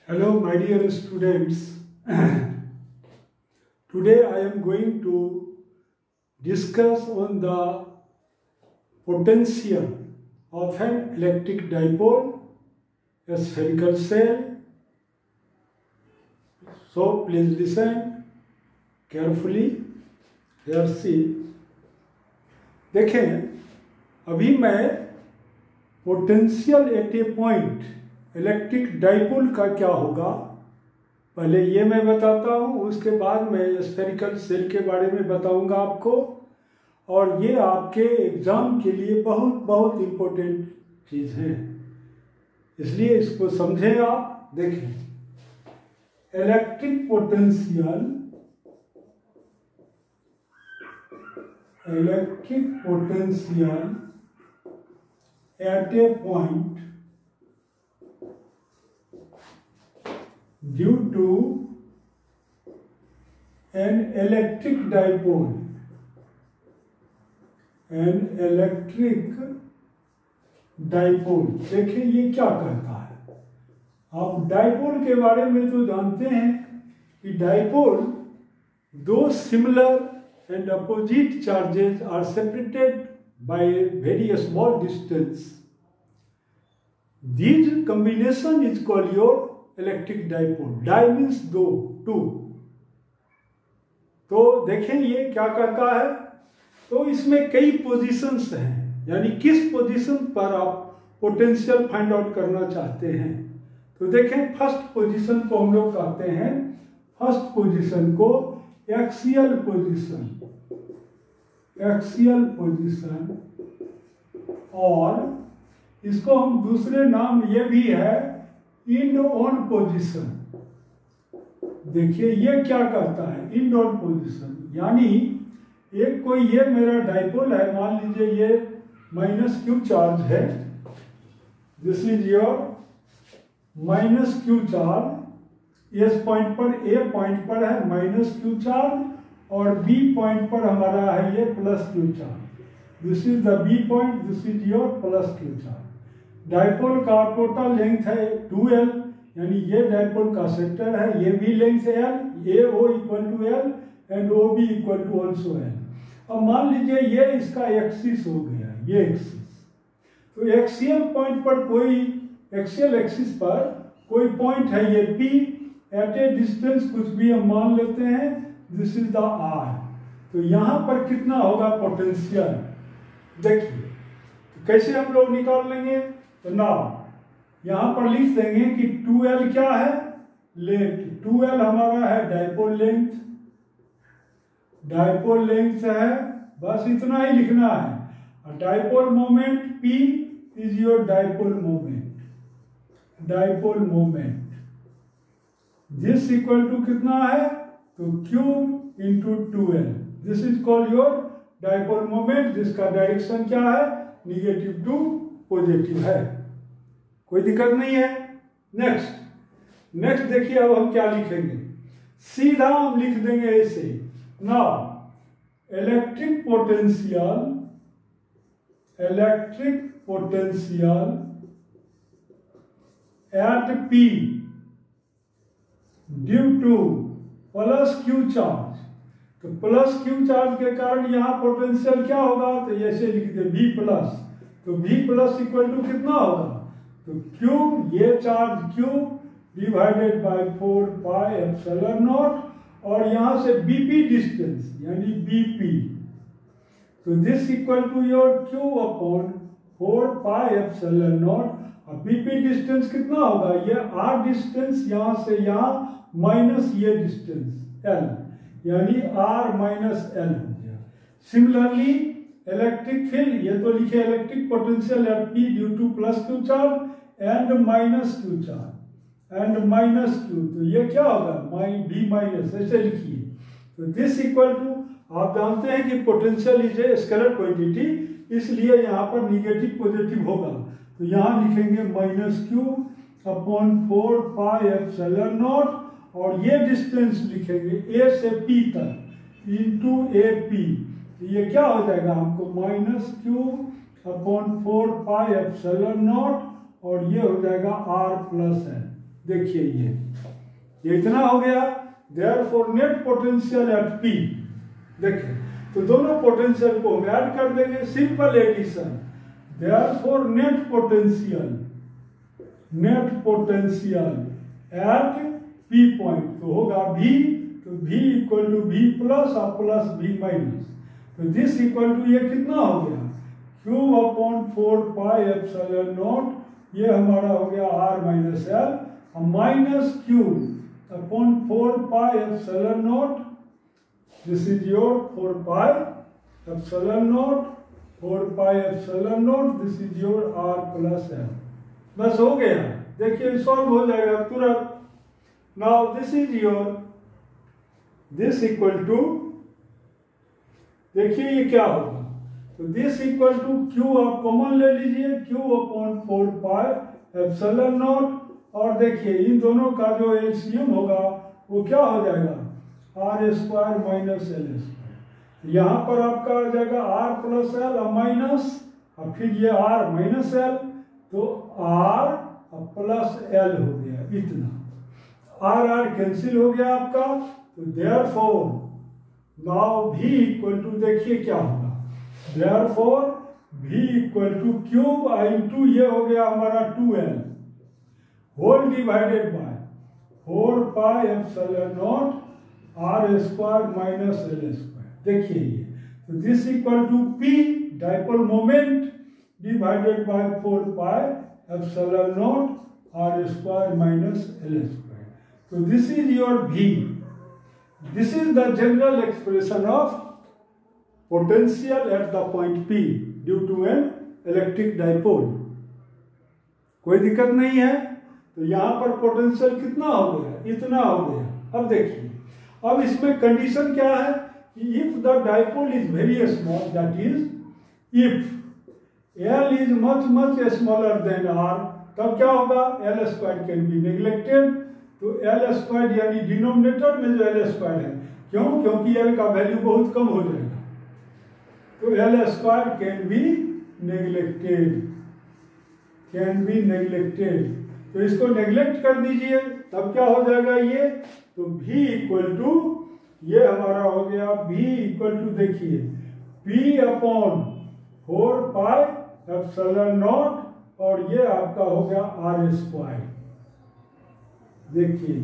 Hello, my dear students. Today I am going to discuss on the potential of an electric dipole, a spherical cell. So please listen carefully. Here see. देखें, अभी मैं potential at a point electric dipole का क्या होगा पहले ये मैं बताता हूँ, उसके बाद मैं स्फेरिकल सेल के बारे में बताऊंगा आपको। और ये आपके एग्ज़ाम के लिए बहुत बहुत इम्पोर्टेंट चीज़ है, इसलिए इसको समझें आप। देखें, electric potential at a point due to an electric dipole, देखिए ये क्या कहता है। आप डाइपोल के बारे में तो जानते हैं कि डाइपोल दो similar and opposite charges are separated by a very small distance. This combination is called your electric dipole. Di means दो, two. तो देखें ये क्या कहता है। तो इसमें कई पोजीशंस हैं, यानी किस पोजीशन पर आप पोटेंशियल फाइंड आउट करना चाहते हैं। तो देखें, फर्स्ट पोजीशन को हम लोग कहते हैं, फर्स्ट पोजीशन को एक्सियल पोजीशन, और इसको हम दूसरे नाम ये भी है इंड ऑन पोजीशन। देखिए ये क्या कहता है, इंड ऑन पोजीशन, यानी एक कोई ये मेरा डाइपोल है, मान लीजिए ये माइनस क्यू चार्ज है, this is your minus Q charge. इस पॉइंट पर, ए पॉइंट पर है माइनस क्यू चार्ज और बी पॉइंट पर हमारा है ये plus Q charge. This is the B point, this is your plus Q charge. Dipole का टोटल लेंथ है 2l, यानी ये डाइपोल का सेक्टर है, ये भी लेंथ है l, AO equal to l and OB equal to also l। अब मान लीजिए ये इसका एक्सिस हो गया, ये एक्सिस। तो एक्सियल पॉइंट पर कोई, एक्सियल एक्सिस पर कोई पॉइंट है ये P, एट ए डिस्टेंस कुछ भी हम मान लेते हैं, दिस इज द R। तो यहां पर कितना होगा पोटेंशियल, देखिए तो कैसे हम लोग निकाल लेंगे। तो नाउ यहां पर लिख देंगे कि 2l क्या है, लेंथ। 2l हमारा है डाइपोल लेंथ, डाइपोल लेंथ है, बस इतना ही लिखना है। और dipole moment P is your dipole moment, dipole moment. This equal to कितना है, तो Q into 2l। This is called your dipole moment, जिसका डायरेक्शन क्या है, निगेटिव टू पॉजिटिव है, कोई दिक्कत नहीं है। नेक्स्ट देखिए, अब हम क्या लिखेंगे, सीधा हम लिख देंगे ऐसे। Now electric potential at P due to plus Q charge. तो प्लस क्यू चार्ज के कारण यहाँ पोटेंशियल क्या होगा, तो ऐसे लिख दे V प्लस। तो V प्लस इक्वल टू कितना होगा, तो Q, ये charge Q divided by 4 pi epsilon not, और यहाँ से BP डिस्टेंस यानी BP। तो this equal to your Q upon 4 pi epsilon not. और BP डिस्टेंस कितना होगा, ये R डिस्टेंस यहाँ से यहाँ माइनस ये डिस्टेंस L, यानी R माइनस L हो गया। सिमिलरली इलेक्ट्रिक फील्ड, ये तो लिखे electric potential at P due to plus Q charge and minus Q charge and minus Q, तो ये क्या होगा, V माइनस, ऐसे लिखिए। तो दिस इक्वल टू, आप जानते हैं कि potential is a scalar quantity, इसलिए यहाँ पर निगेटिव पॉजिटिव होगा। तो यहाँ लिखेंगे minus Q upon 4 pi epsilon not, और ये डिस्टेंस लिखेंगे A से P तक इंटू AP। ये क्या हो जाएगा हमको, minus Q upon 4 pi epsilon not, और ये हो जाएगा R प्लस L। देखिए ये इतना हो गया। Therefore net potential at P, देखिए तो दोनों पोटेंशियल को हम ऐड कर देंगे, simple addition. Therefore net potential at P point तो होगा V, तो V equal to V plus और प्लस V माइनस, तो दिस इक्वल टू ये कितना हो गया Q upon 4 pi epsilon naught, ये हमारा हो गया R minus L, minus Q upon 4 pi epsilon naught, this is your 4 pi epsilon naught, 4 pi epsilon naught, this is your R plus L। बस हो गया, देखिए सॉल्व हो जाएगा तुरंत। Now this is your, this equal to, देखिए ये क्या होगा, तो दिस इक्वल टू Q आप कॉमन ले लीजिए, Q upon 4 pi epsilon not, और देखिए इन दोनों का जो एलसीएम होगा वो क्या हो जाएगा R square minus L square. यहाँ पर आपका आ जाएगा R प्लस L माइनस, और फिर ये R माइनस L, तो R प्लस L हो गया इतना, R कैंसिल हो गया आपका, तो therefore now V equal to, देखिए क्या होगा, therefore V equal to cube into ये हो गया हमारा 2L whole divided by 4 pi epsilon not R square minus L square. देखिए ये, तो this equal to P dipole moment divided by 4 pi epsilon not R square minus L square. तो this is your V, this is the general expression of potential at the point P due to an electric dipole. कोई दिक्कत नहीं है, तो यहां पर potential कितना हो गया, इतना हो गया। अब देखिए, अब इसमें कंडीशन क्या है कि if the dipole is very small, that is if L is much much smaller than R, तब क्या होगा, L square can be neglected. तो L स्क्वायर यानी डिनोमिनेटर में जो L स्क्वायर है, क्यों, क्योंकि L का वैल्यू बहुत कम हो जाएगा, तो L square can be neglected, can be neglected. तो इसको नेग्लेक्ट कर दीजिए, तब क्या हो जाएगा ये, तो V इक्वल टू, ये हमारा हो गया V इक्वल टू, देखिए P upon 4 pi epsilon not, और ये आपका हो गया R स्क्वायर। देखिए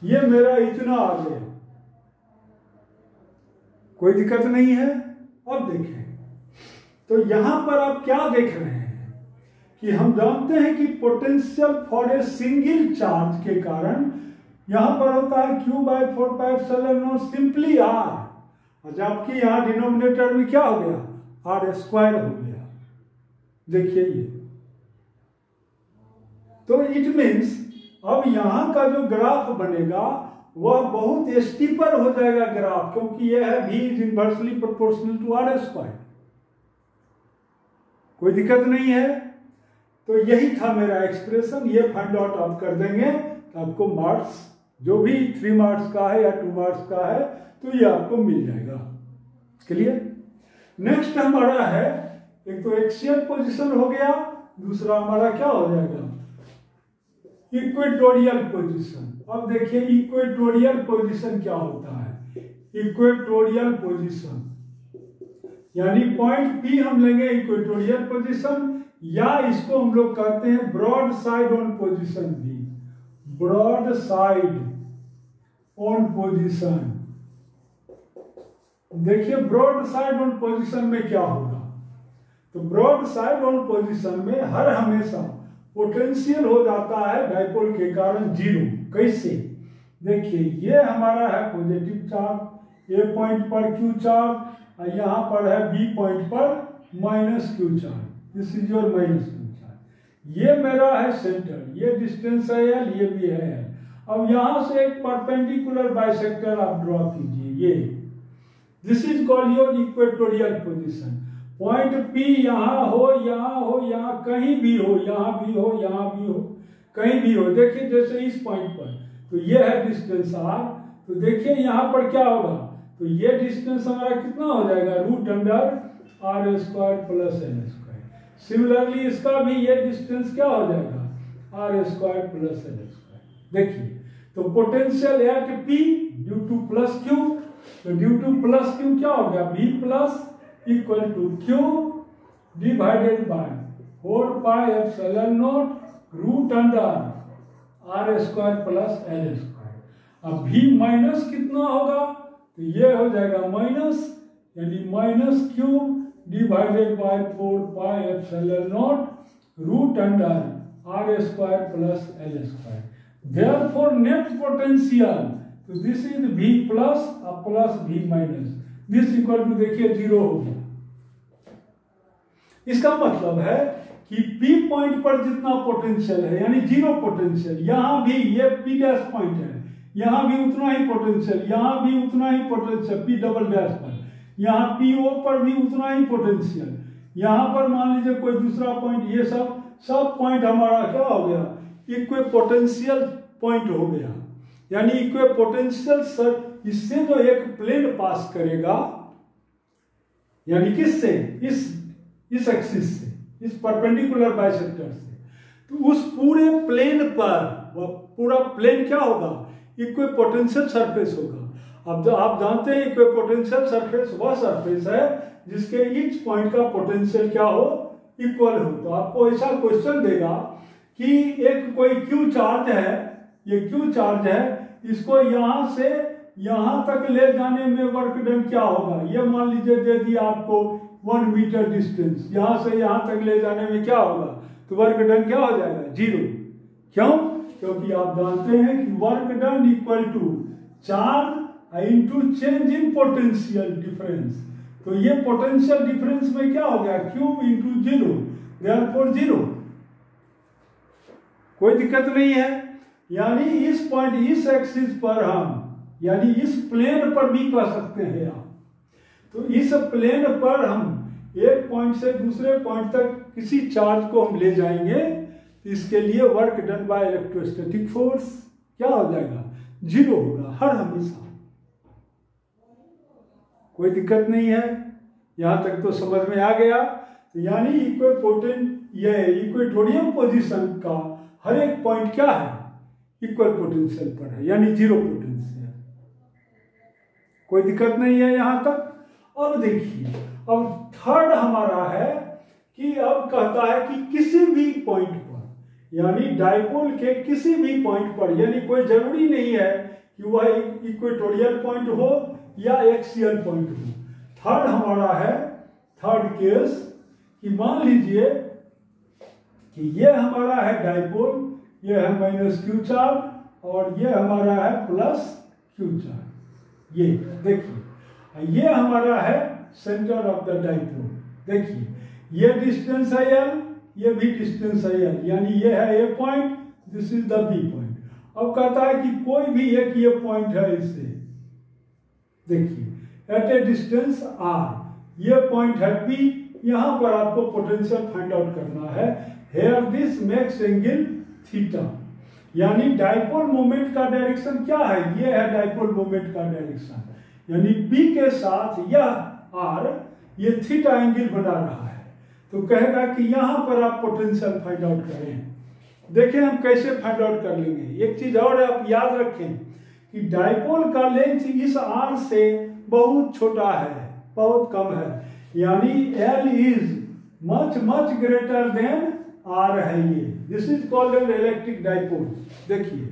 ये मेरा इतना आ गया, कोई दिक्कत नहीं है। अब देखें, तो यहां पर आप क्या देख रहे हैं कि हम जानते हैं कि potential for a single charge के कारण यहां पर होता है Q by 4 pi epsilon naught simply R, और जबकि यहां डिनोमिनेटर में क्या हो गया, R स्क्वायर हो गया। देखिए ये, तो इट मीन्स अब यहां का जो ग्राफ बनेगा वह बहुत स्टीपर हो जाएगा ग्राफ, क्योंकि यह है V is inversely proportional to R square. कोई दिक्कत नहीं है, तो यही था मेरा एक्सप्रेशन, ये फाइंड आउट आप कर देंगे तो आपको मार्क्स जो भी 3 मार्क्स का है या 2 मार्क्स का है, तो ये आपको मिल जाएगा। क्लियर। नेक्स्ट हमारा है, एक तो एक्सियल पोजीशन हो गया, दूसरा हमारा क्या हो जाएगा, इक्वेटोरियल पोजीशन। अब देखिए इक्वेटोरियल पोजीशन क्या होता है, इक्वेटोरियल पोजीशन यानी पॉइंट P हम लेंगे इक्वेटोरियल पोजीशन, या इसको हम लोग कहते हैं ब्रॉड साइड ऑन पोजीशन भी, ब्रॉड साइड ऑन पोजीशन। देखिए ब्रॉड साइड ऑन पोजीशन में क्या होगा, तो ब्रॉड साइड ऑन पोजीशन में हर हमेशा पोटेंशियल हो जाता है डाइपोल के कारण 0। कैसे, देखिए ये हमारा है पॉजिटिव चार्ज, ए पॉइंट पर Q चार्ज, और यहां पर है B पॉइंट पर minus Q charge, this is your minus Q charge. ये मेरा है सेंटर, ये डिस्टेंस है L, ये भी है L। अब यहां से एक परपेंडिकुलर बाइसेक्टर आप ड्रॉ कीजिए, ये this is called your equatorial position. Point P यहाँ हो, यहाँ हो, यहाँ कहीं भी हो, यहाँ भी हो, यहाँ भी हो, कहीं भी हो। देखिए जैसे इस पॉइंट पर, तो ये है डिस्टेंस R, तो देखिए यहाँ पर क्या होगा, तो ये डिस्टेंस हमारा कितना हो जाएगा, root under R square plus L square. Similarly इसका भी ये डिस्टेंस क्या हो जाएगा, R square plus L square. देखिए, तो potential at P due to plus Q, तो ड्यू टू प्लस क्यू क्या हो गया, B plus equal to Q divided by 4 pi epsilon not root under R square plus L square. अब भी minus कितना होगा, तो ये हो जाएगा माइनस, यानी minus Q divided by 4 pi epsilon not root under R square plus L square. Therefore net potential, तो this is V plus plus V minus, this equal to देखिए 0 हो गया। इसका मतलब है कि P पॉइंट पर जितना पोटेंशियल है यानी 0 पोटेंशियल, यहां भी ये P डैश पॉइंट है, यहां भी उतना ही पोटेंशियल, यहां भी उतना ही पोटेंशियल P डबल डैश पर, यहाँ PO पर भी उतना ही पोटेंशियल, यहाँ पर मान लीजिए कोई दूसरा पॉइंट, ये सब पॉइंट हमारा क्या हो गया, इक्वे पोटेंशियल पॉइंट हो गया। यानी इक्वे पोटेंशियल सर इससे जो एक प्लेन पास करेगा, यानी किससे, इस एक्सिस से, इस परपेंडिकुलर बाइसेक्टर से, तो उस पूरे प्लेन पर वह पूरा प्लेन क्या होगा, इक्वे पोटेंशियल सरफेस होगा। अब आप जानते हैं इक्वे पोटेंशियल सरफेस वह सरफेस है जिसके ईच पॉइंट का पोटेंशियल क्या हो, इक्वल हो। तो आपको ऐसा क्वेश्चन देगा कि एक कोई क्यू चार्ज है, ये क्यू चार्ज है, इसको यहां से यहां तक ले जाने में वर्क डन क्या होगा, ये मान लीजिए दे दिया आपको 1 मीटर डिस्टेंस, यहां से यहां तक ले जाने में क्या होगा, तो वर्क डन क्या हो जाएगा, 0। क्यों, क्योंकि आप जानते हैं कि work done equal to charge into change in potential difference. तो ये पोटेंशियल डिफरेंस में क्या हो गया, क्यूब इंटू 0, देयरफॉर 0, कोई दिक्कत नहीं है। यानी इस पॉइंट, इस एक्सिस पर हम, यानी इस प्लेन पर भी कह सकते हैं आप, तो इस प्लेन पर हम एक पॉइंट से दूसरे पॉइंट तक किसी चार्ज को हम ले जाएंगे, तो इसके लिए work done by electrostatic force क्या हो जाएगा, 0 होगा हर हमेशा। कोई दिक्कत नहीं है, यहां तक तो समझ में आ गया। तो यानी इक्वेटोरियल पोजीशन का हर एक पॉइंट क्या है, इक्वल पोटेंशियल पर है, यानी 0 पोटेंशियल। कोई दिक्कत नहीं है यहां तक। अब देखिए, अब थर्ड हमारा है कि अब कहता है कि किसी भी पॉइंट पर, यानी डाइपोल के किसी भी पॉइंट पर, यानी कोई जरूरी नहीं है कि वह इक्वेटोरियल पॉइंट हो या एक्सियल पॉइंट हो। थर्ड हमारा है, थर्ड केस कि मान लीजिए कि ये हमारा है डाइपोल, ये है माइनस क्यू चार्ज और ये हमारा है प्लस क्यू चार्ज। ये देखिए, ये हमारा है सेंटर ऑफ द डाइपोल। देखिए, ये डिस्टेंस है L, ये भी डिस्टेंस है L, यानी ये है A point, this is the B point. अब कहता है कि कोई भी एक ये पॉइंट है इससे, देखिए एट ए डिस्टेंस R, ये पॉइंट है P, यहां पर आपको पोटेंशियल फाइंड आउट करना है। Here this makes angle theta, यानी डाइपोल मोमेंट का डायरेक्शन क्या है, ये है डाइपोल मोमेंट का डायरेक्शन, यानी P के साथ यह R ये थीटा एंगल बना रहा है। तो कहेगा कि यहां पर आप पोटेंशियल फाइंड आउट करें। देखें हम कैसे फाइंड आउट कर लेंगे। एक चीज और आप याद रखें कि डाइपोल का लेंथ इस R से बहुत छोटा है, बहुत कम है, यानी L is much much greater than R है ये। This is called an electric dipole. देखिए,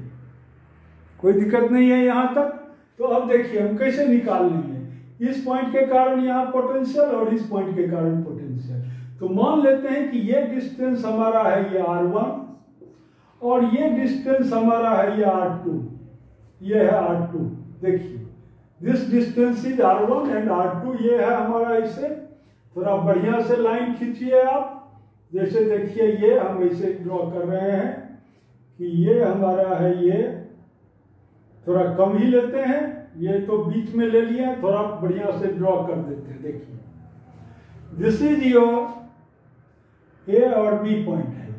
कोई दिक्कत नहीं है यहां तक। तो अब देखिए हम कैसे निकाल लेंगे, इस पॉइंट के कारण यहाँ पोटेंशियल और इस पॉइंट के कारण पोटेंशियल। तो मान लेते हैं कि ये डिस्टेंस हमारा है ये R1 और ये डिस्टेंस हमारा है ये R2, ये है R2। देखिए, this distance is R1 and R2, ये है हमारा। इसे थोड़ा बढ़िया से लाइन खींचिए आप, जैसे देखिए ये हम ऐसे ड्रॉ कर रहे हैं कि ये हमारा है, ये थोड़ा कम ही लेते हैं, ये तो बीच में ले लिया, थोड़ा बढ़िया से ड्रॉ कर देते हैं। देखिए, दिस इज योर A और B पॉइंट है,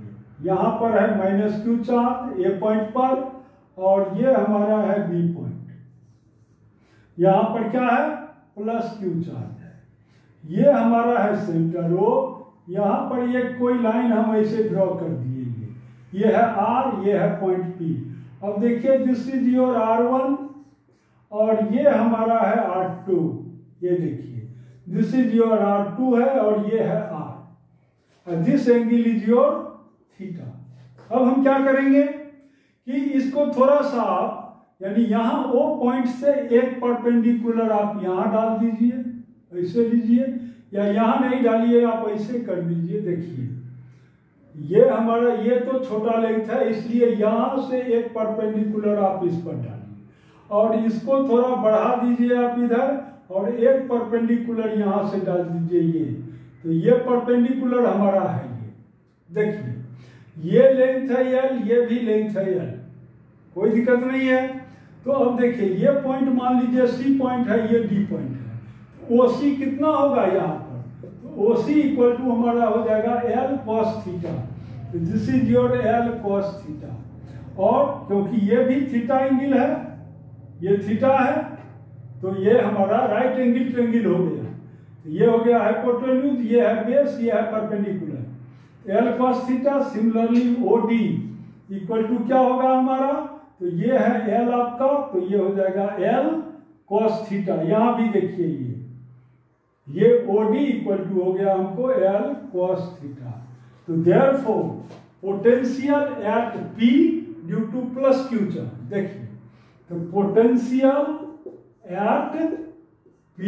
यहां पर है minus Q charge A point पर और ये हमारा है B पॉइंट, यहां पर क्या है प्लस क्यू चार्ज है। ये हमारा है सेंटर O, यहां पर ये कोई लाइन हम ऐसे ड्रॉ कर दिए, ये है R, ये है पॉइंट P अब देखिए दिस इज योर R1 और ये हमारा है R2। ये देखिए दिस इज योर R2 है और ये है R, this angle is your theta. अब हम क्या करेंगे कि इसको थोड़ा सा आप यानी यहाँ O पॉइंट से एक परपेंडिकुलर आप यहाँ डाल दीजिए, ऐसे लीजिए, या यहाँ नहीं डालिए, आप ऐसे कर दीजिए। देखिए ये हमारा ये तो छोटा लेंथ है, इसलिए यहाँ से एक परपेंडिकुलर आप इस पर डालिए और इसको थोड़ा बढ़ा दीजिए आप इधर और एक परपेंडिकुलर यहाँ से डाल दीजिए। ये तो ये परपेंडिकुलर हमारा है। ये देखिए ये लेंथ है L, ये भी लेंथ है L, कोई दिक्कत नहीं है। तो अब देखिए ये पॉइंट मान लीजिए C पॉइंट है, ये D पॉइंट है, OC कितना होगा यहाँ पर, तो OC इक्वल टू हमारा हो जाएगा L cos theta. This is your L cos theta, और क्योंकि ये भी थीटा एंगल है, ये थीटा है, तो ये हमारा राइट एंगल ट्रायंगल हो गया। तो ये हो गया हाइपोटेन्यूज, ये है बेस, ये है perpendicular. L cos theta similarly OD equal to क्या होगा हमारा, तो ये है L आपका, तो ये हो जाएगा L cos थीटा। यहाँ भी देखिए ये OD इक्वल टू हो गया हमको L cos थीटा। तो therefore potential at P due to plus Q charge, देखिए तो potential at P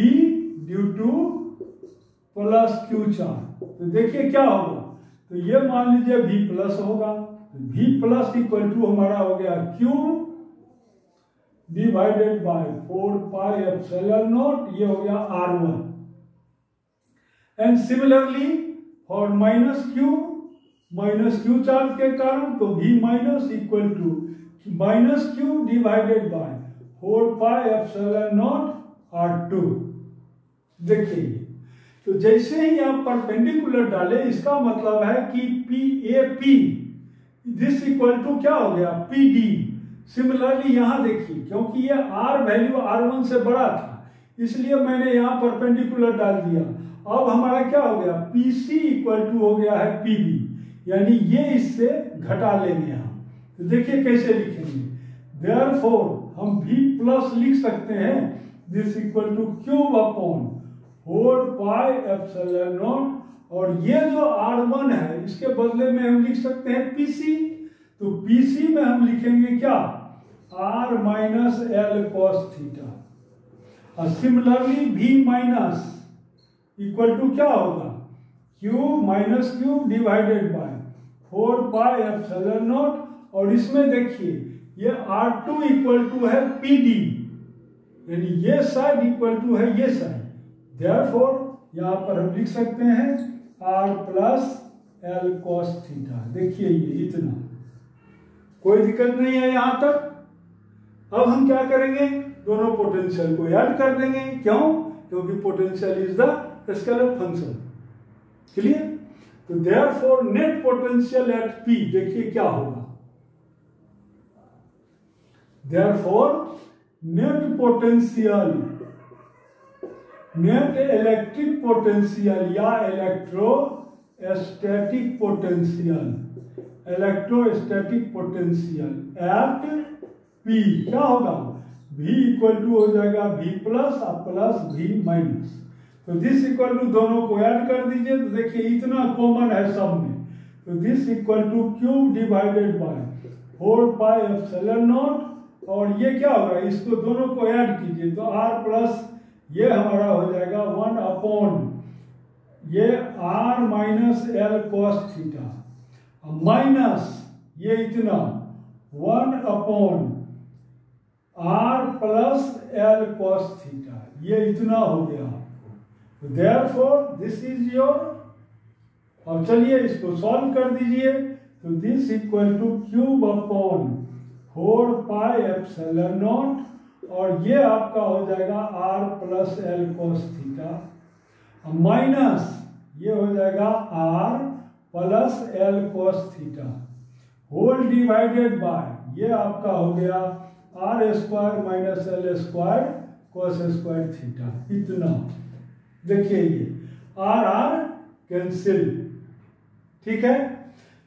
due to plus Q charge, तो देखिए क्या होगा, तो ये मान लीजिए V प्लस होगा, तो V प्लस इक्वल टू हमारा हो गया Q divided by 4 pi epsilon naught, ये हो गया R1। And similarly for minus Q charge के कारण, तो V minus equal to minus Q divided by 4 pi epsilon naught R2। देखिए तो जैसे ही आप परपेंडिकुलर डाले, इसका मतलब है कि PAP दिस इक्वल टू क्या हो गया PD। सिमिलरली यहाँ देखिए क्योंकि ये R वैल्यू R1 से बड़ा था, इसलिए मैंने यहाँ परपेंडिकुलर डाल दिया। अब हमारा क्या हो गया, PC इक्वल टू हो गया है PB, यानी ये इससे घटा लेंगे हम। तो देखिए कैसे लिखेंगे, देयरफॉर हम V प्लस लिख सकते हैं, this equal to cube upon 4 pi epsilon not, और ये जो R1 है इसके बदले में हम लिख सकते हैं PC। तो PC में हम लिखेंगे क्या, R minus L cos theta. और similarly V minus equal to क्या होगा, cube minus cube divided by 4 pi epsilon not, और इसमें देखिए ये R2 इक्वल टू है PD, यानी ये साइड इक्वल टू है ये साइड। देयरफॉर यहाँ पर हम लिख सकते हैं R plus L cos theta. देखिए ये इतना, कोई दिक्कत नहीं है यहाँ तक। अब हम क्या करेंगे, दोनों पोटेंशियल को ऐड कर देंगे। क्यों, क्योंकि potential is the scalar function. Clear. तो therefore net potential at P, देखिए क्या होगा, therefore net potential, net electric potential या electrostatic potential, electrostatic potential at P क्या होगा, V इक्वल टू हो जाएगा V प्लस और प्लस V माइनस। तो दिस इक्वल टू दोनों को ऐड कर दीजिए, तो देखिए इतना कॉमन है सब में, तो this equal to cube divided by 4 pi epsilon not, और ये क्या होगा, इसको दोनों को ऐड कीजिए तो R प्लस ये हमारा हो जाएगा 1 अपॉन ये R minus L cos theta, minus ये इतना 1 upon R plus L cos theta, ये इतना हो गया। देयरफॉर दिस इज योर, अब चलिए इसको सॉल्व कर दीजिए, तो this equal to cube upon 4 pi epsilon not, और ये आपका हो जाएगा R plus L cos theta, minus ये हो जाएगा R plus L cos theta, whole divided by ये आपका हो गया R square minus L square cos square theta. इतना देखिए ये R कैंसिल, ठीक है।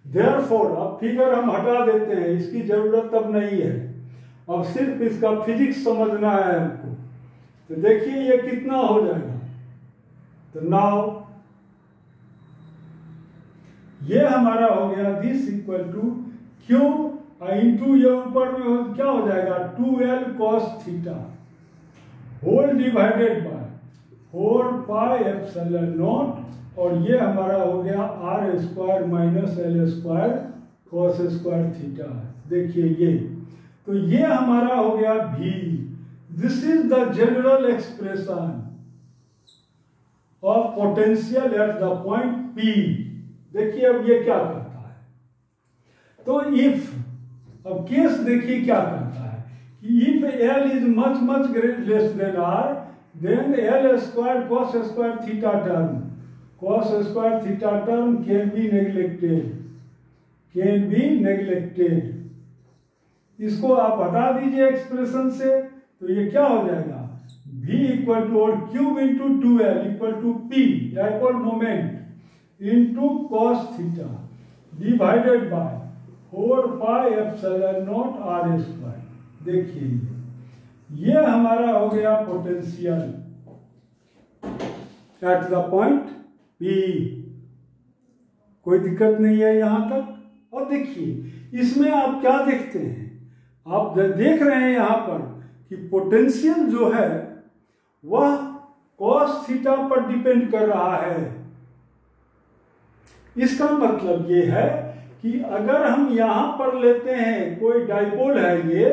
देयरफॉर अब फिगर हम हटा देते हैं, इसकी जरूरत अब नहीं है, अब सिर्फ इसका फिजिक्स समझना है हमको। तो देखिए ये कितना हो जाएगा, तो नाउ ये हमारा हो गया this equal to Q into ये ऊपर में क्या हो जाएगा 2l cos theta whole divided by 4 pi epsilon not, और ये हमारा हो गया r square minus l square cos square theta. देखिए ये, तो ये हमारा हो गया v। This is the general expression of potential at the point P। देखिए अब ये क्या करता है, तो इफ अब केस देखिए क्या करता है कि if L is much much less than R, then L square cos square theta term, cos square theta term can be neglected. इसको आप हटा दीजिए एक्सप्रेशन से, तो ये क्या हो जाएगा v इक्वल टू और cube into 2l equal to p dipole moment into cos theta divided by 4 pi epsilon not r square. देखिए ये हमारा हो गया potential at the point P। कोई दिक्कत नहीं है यहां तक। और देखिए इसमें आप क्या देखते हैं, आप देख रहे हैं यहां पर कि पोटेंशियल जो है वह cos थीटा पर डिपेंड कर रहा है। इसका मतलब ये है कि अगर हम यहां पर लेते हैं कोई डाइपोल है ये,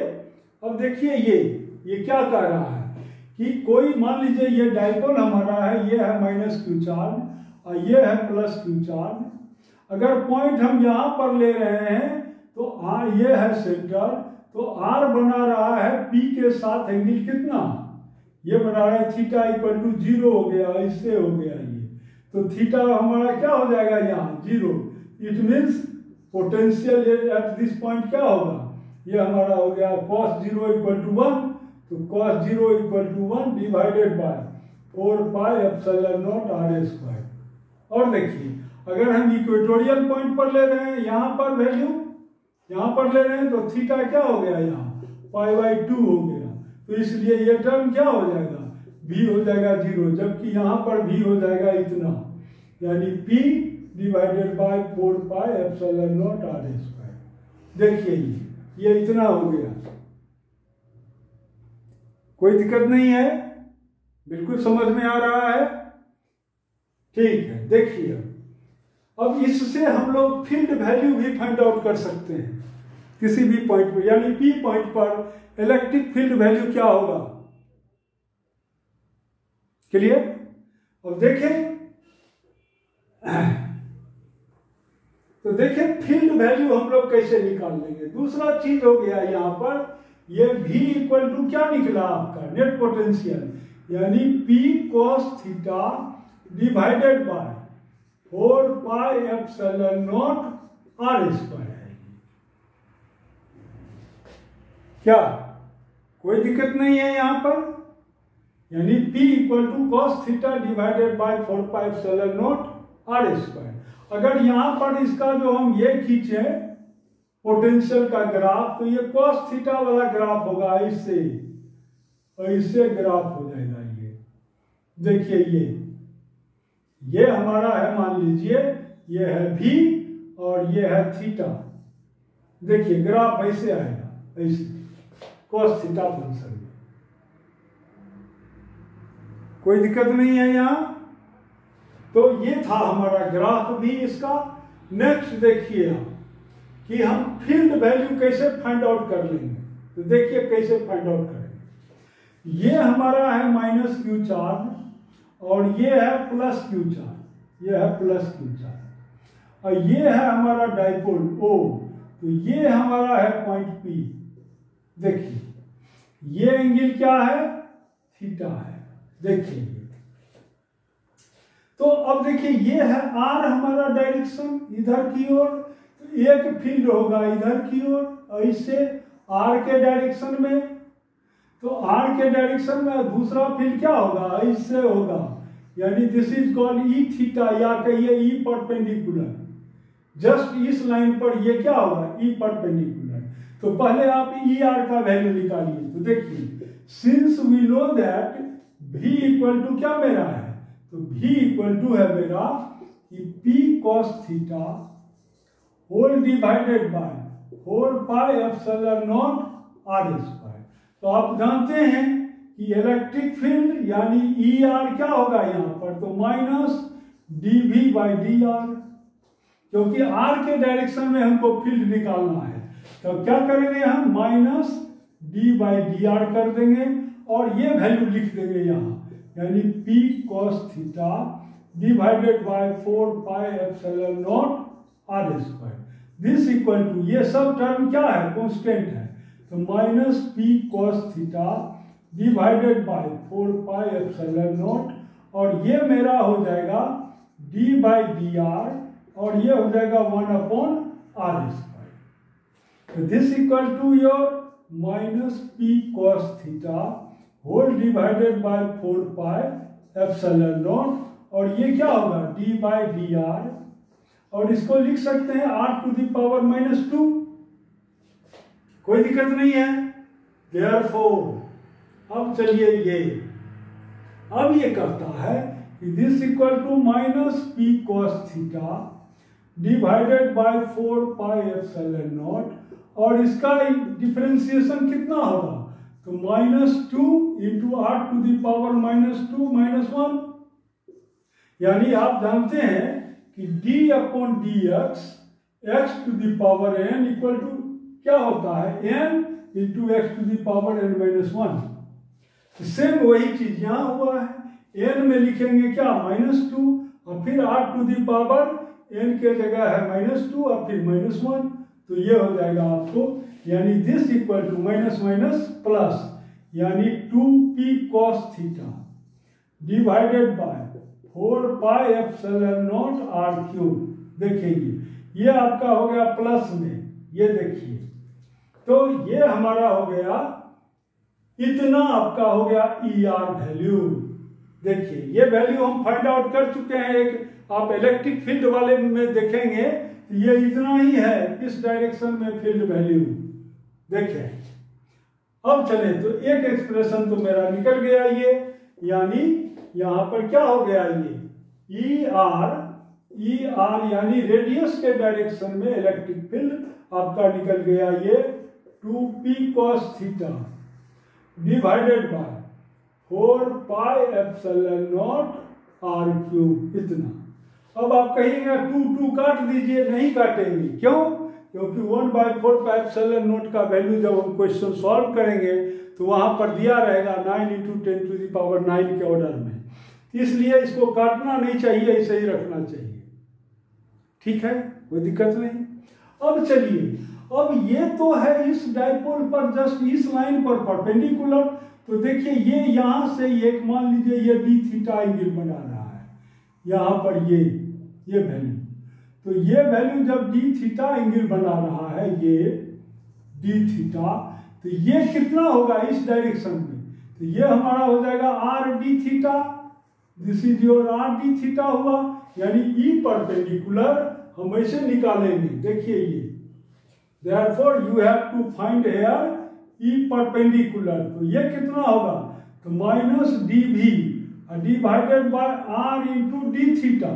अब देखिए ये क्या कह रहा है कि कोई मान लीजिए ये डाइपोल हमारा है, ये है माइनस क्यू चार्ज और ये है प्लस क्यू चार्ज। अगर पॉइंट हम यहां पर ले रहे हैं तो ये है सेंटर, तो R बना रहा है P के साथ एंगल कितना, ये बना रहा है थीटा इक्वल टू 0 हो गया, इससे हो गया ये, तो थीटा हमारा क्या हो जाएगा यहाँ 0। It means potential at this point क्या होगा, ये हमारा हो गया cos 0 इक्वल टू 1, तो cos 0 equal to 1 divided by 4 pi epsilon not r square. और देखिए अगर हम इक्वेटोरियल पॉइंट पर ले रहे हैं, यहाँ पर वैल्यू यहाँ पर ले रहे हैं, तो थीटा क्या हो गया यहाँ π/2 हो गया, तो इसलिए ये टर्म क्या हो जाएगा v हो जाएगा 0, जबकि यहाँ पर v हो जाएगा इतना, यानी p divided by 4 pi epsilon not r square. देखिए ये इतना हो गया, कोई दिक्कत नहीं है, बिल्कुल समझ में आ रहा है, ठीक है। देखिए अब इससे हम लोग फील्ड वैल्यू भी फाइंड आउट कर सकते हैं किसी भी पॉइंट पर, यानी P पॉइंट पर इलेक्ट्रिक फील्ड वैल्यू क्या होगा, क्लियर। अब देखें तो देखें फील्ड वैल्यू हम लोग कैसे निकाल लेंगे। दूसरा चीज हो गया यहाँ पर, ये V इक्वल टू क्या निकला आपका नेट पोटेंशियल, यानी P cos theta divided by 4 pi epsilon not r square है। क्या कोई दिक्कत नहीं है यहाँ पर, यानी P equal to cos theta divided by 4 pi epsilon not r square. अगर यहाँ पर इसका जो हम ये खींचे पोटेंशियल का ग्राफ, तो ये cos थीटा वाला ग्राफ होगा, इससे और इससे ग्राफ हो जाएगा ये। देखिए ये हमारा है, मान लीजिए ये है v और ये है थीटा। देखिए ग्राफ ऐसे आएगा, ऐसे cos थीटा फंक्शन में, कोई दिक्कत नहीं है यहाँ। तो ये था हमारा ग्राफ भी इसका। नेक्स्ट देखिए कि हम फील्ड वैल्यू कैसे फाइंड आउट कर लेंगे, तो देखिए कैसे फाइंड आउट करेंगे। ये हमारा है माइनस क्यू चार्ज और ये है प्लस क्यू चार्ज, ये है प्लस क्यू चार्ज, और ये है हमारा डाइपोल O, तो ये हमारा है पॉइंट P। देखिए ये एंगल क्या है, थीटा है। देखिए तो अब देखिए ये है R हमारा डायरेक्शन इधर की ओर, तो एक फील्ड होगा इधर की ओर ऐसे R के डायरेक्शन में, तो R के डायरेक्शन में दूसरा फील्ड क्या होगा, ऐसे होगा, यानी this is called E theta, या कहिए ई परपेंडिकुलर, जस्ट इस लाइन पर ये क्या होगा, ई परपेंडिकुलर। तो पहले आप ई आर का वैल्यू निकालिए। तो देखिए, since we know that v equal to क्या मेरा है, तो v इक्वल टू है मेरा p cos theta whole divided by 4 pi epsilon not r square. तो आप जानते हैं कि इलेक्ट्रिक फील्ड यानी ई आर क्या होगा यहाँ पर, तो minus dv by D R, क्योंकि r के डायरेक्शन में हमको फील्ड निकालना है। तो क्या करेंगे हम, minus d by D R कर देंगे और ये वैल्यू लिख देंगे यहाँ, यानी p cos theta divided by 4 pi epsilon not r square. This equal to, ये सब टर्म क्या है, कांस्टेंट है, तो minus p cos theta divided by 4 pi epsilon not, और ये मेरा हो जाएगा d बाई डी आर, और ये हो जाएगा 1 अपॉन r स्क्वायर। तो this equal to your minus p cos theta whole divided by 4 pi epsilon not, और ये क्या होगा d बाई डी आर, और इसको लिख सकते हैं r टू द पावर -2, कोई दिक्कत नहीं है। देयरफॉर अब चलिए अब ये कहता है कि this equal to minus p cos theta divided by 4 pi epsilon not, और इसका डिफरेंशिएशन कितना होगा, तो -2 into r to the power -2 -1, यानी आप जानते हैं कि d upon D X to the power n equal to क्या होता है, n into X to the power n-1। Same वही चीज यहाँ हुआ है, n में लिखेंगे क्या, -2, और फिर r to the power n के जगह है -2 और फिर -1, तो ये हो जाएगा आपको, यानी this equal to minus minus plus, यानी 2p cos theta divided by 4 pi epsilon not r cube. देखिए ये आपका हो गया प्लस में, ये देखिए, तो ये हमारा हो गया, इतना आपका हो गया ई आर वैल्यू। देखिए ये वैल्यू हम फाइंड आउट कर चुके हैं, एक आप इलेक्ट्रिक फील्ड वाले में देखेंगे ये इतना ही है, इस डायरेक्शन में फील्ड वैल्यू। देखिए अब चले तो एक एक्सप्रेशन तो मेरा निकल गया ये, यानी यहां पर क्या हो गया, ये ई आर यानी रेडियस के डायरेक्शन में इलेक्ट्रिक फील्ड आपका निकल गया, ये 2p cos theta divided by 4 pi epsilon not r cube, इतना। अब आप कहिएगा 2 काट दीजिए, नहीं काटेंगे, क्यों, क्योंकि 1/4 पाई एप्सिलॉन नॉट का वैल्यू जब हम क्वेश्चन सॉल्व करेंगे तो वहां पर दिया रहेगा 9 इंटू 10 टू द पावर 9 के ऑर्डर में, इसलिए इसको काटना नहीं चाहिए, ऐसे ही रखना चाहिए, ठीक है, कोई दिक्कत नहीं। अब चलिए, अब ये तो है इस डाइपोल पर जस्ट इस लाइन पर परपेंडिकुलर, तो देखिए ये यहां से एक मान लीजिए ये डी थीटा एंगल बना रहा है, यहां पर ये वैल्यू, तो ये वैल्यू जब डी थीटा एंगल बना रहा है, ये डी थीटा, तो ये कितना होगा इस डायरेक्शन में, तो ये हमारा हो जाएगा R D theta, this is your R D theta हुआ, यानी ई परपेंडिकुलर हम ऐसे निकालेंगे। देखिए ये therefore you have to find here E perpendicular, तो ये कितना होगा, तो माइनस डी भी divided by R into D theta,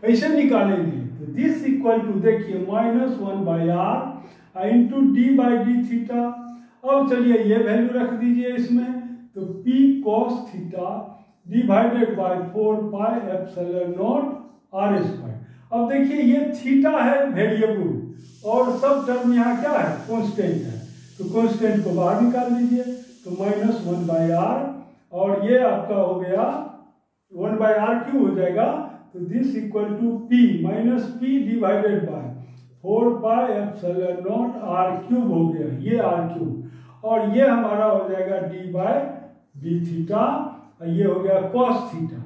ऐसे निकालेंगे। तो दिस इक्वल टू देखिए -1 by R into D by D theta. अब चलिए ये वैल्यू रख दीजिए इसमें, तो p cos theta divided by 4 pi epsilon not r square. अब देखिए ये थीटा है वेरिएबल और सब टर्म यहाँ क्या है, कांस्टेंट है, तो कांस्टेंट को बाहर निकाल दीजिए, तो -1 बाई आर, और ये आपका हो गया 1 बाई आर क्यों हो जाएगा, तो this equal to p minus p divided by 4 pi epsilon not r cube हो गया, ये r क्यूब, और ये हमारा हो जाएगा d बाय डी थीटा, ये हो गया cos थीटा।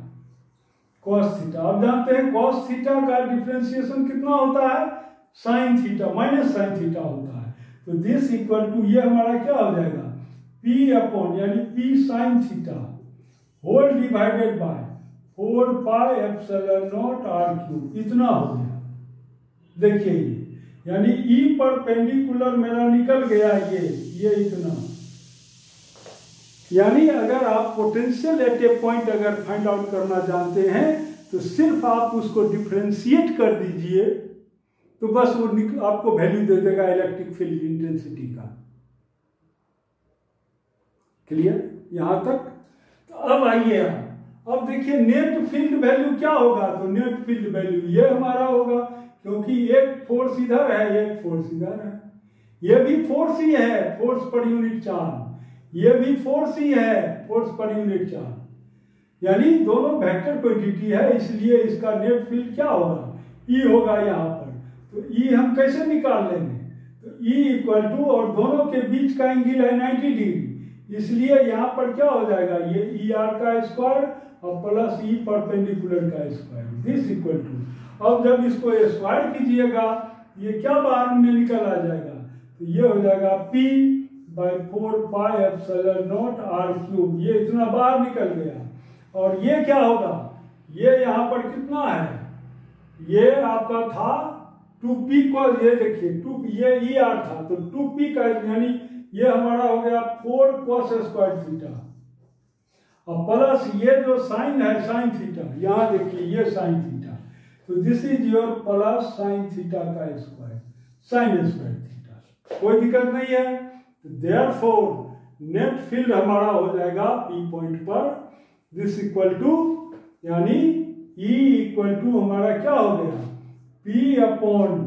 cos थीटा आप जानते हैं cos थीटा का डिफरेंशिएशन कितना होता है, sin theta minus sin theta होता है, तो दिस इक्वल टू ये हमारा क्या हो जाएगा p अपॉन यानी p sin theta whole divided by 4 pi epsilon not r cube, इतना हो गया। देखिए ये यानी ई परपेंडिकुलर मेरा निकल गया ये इतना। यानी अगर आप पोटेंशियल एट ए पॉइंट अगर फाइंड आउट करना जानते हैं तो सिर्फ आप उसको डिफ्रेंशिएट कर दीजिए तो बस वो आपको वैल्यू दे देगा इलेक्ट्रिक फील्ड इंटेंसिटी का। क्लियर यहां तक? तो अब आइए अब देखिए नेट फील्ड वैल्यू क्या होगा। तो नेट फील्ड वैल्यू ये हमारा होगा, क्योंकि एक फोर्स इधर है एक फोर्स इधर है, ये भी फोर्स ही है फोर्स पर यूनिट चार्ज, ये भी फोर्स ही है फोर्स पर यूनिट चार्ज, यानी दोनों वेक्टर क्वांटिटी है, इसलिए इसका नेट फील्ड क्या होगा ई होगा यहाँ पर। तो ई हम कैसे निकाल लेंगे? तो ई इक्वल टू और दोनों के बीच का एंगल है 90 डिग्री, इसलिए यहाँ पर क्या हो जाएगा ये ई आर का स्क्वायर और प्लस ई परपेंडिकुलर का स्क्वायर, दिस इक्वल टू। अब जब इसको स्क्वायर कीजिएगा ये क्या बाहर में निकल आ जाएगा, तो ये हो जाएगा P by 4 pi epsilon naught R cube, ये इतना बाहर निकल गया। और ये क्या होगा, ये यहाँ पर कितना है, ये आपका था 2p को, ये देखिए 2 ये ई आर था तो 2p का, यानी ये हमारा हो गया 4 cos स्क्वायर थीटा और प्लस ये जो साइन है साइन थीटा, यहाँ देखिए ये साइन थीटा, तो this is your plus sine theta का स्क्वायर साइन स्क्वायर थीटा, कोई दिक्कत नहीं है। तो देयरफॉर नेट फील्ड हमारा हो जाएगा P पॉइंट पर दिस इक्वल टू, यानी E इक्वल टू हमारा क्या हो गया P upon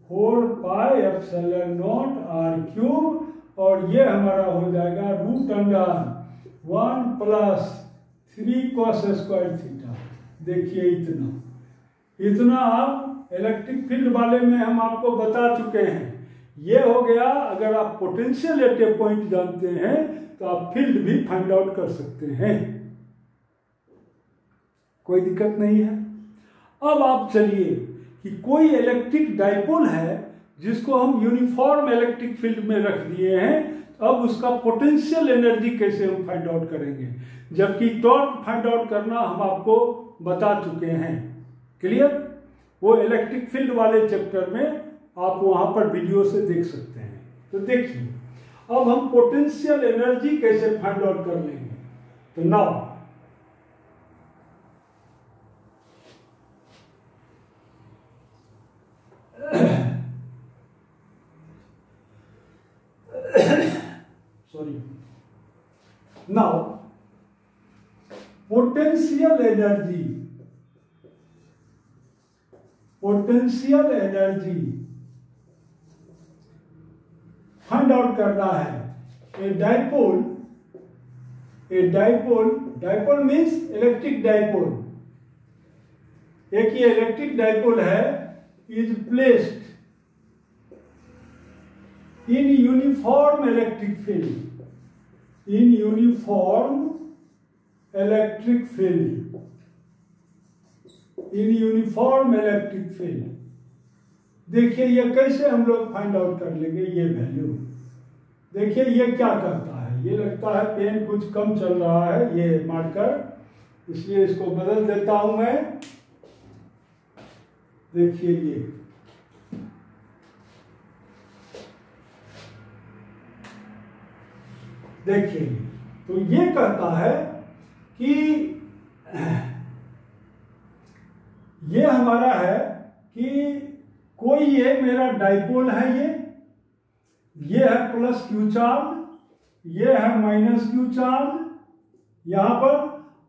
4 pi epsilon naught R cube, और ये हमारा हो जाएगा root under 1 plus 3 cos square theta. देखिए इतना आप इलेक्ट्रिक फील्ड वाले में हम आपको बता चुके हैं। ये हो गया, अगर आप पोटेंशियल एट ए पॉइंट जानते हैं तो आप फील्ड भी फाइंड आउट कर सकते हैं, कोई दिक्कत नहीं है। अब आप चलिए कि कोई इलेक्ट्रिक डाइपोल है जिसको हम यूनिफॉर्म इलेक्ट्रिक फील्ड में रख दिए हैं, अब उसका पोटेंशियल एनर्जी कैसे हम फाइंड आउट करेंगे, जबकि टॉर्क फाइंड आउट करना हम आपको बता चुके हैं। क्लियर? वो इलेक्ट्रिक फील्ड वाले चैप्टर में आप वहां पर वीडियो से देख सकते हैं। तो देखिए अब हम पोटेंशियल एनर्जी कैसे फाइंड आउट कर लेंगे। तो now now potential energy find out करना है। A dipole means electric dipole, एक ये इलेक्ट्रिक डाइपोल है, is placed in uniform electric field, in uniform electric field, in uniform electric field। देखिए ये कैसे हम लोग फाइंड आउट कर लेंगे ये वैल्यू। देखिए ये क्या करता है, ये लगता है पेन कुछ कम चल रहा है ये मार्कर, इसलिए इसको बदल देता हूं मैं। देखिए ये देखिए तो ये कहता है कि ये हमारा है कि कोई ये मेरा डाइपोल है, ये है प्लस क्यू चार्ज, ये है माइनस क्यू चार्ज यहां पर,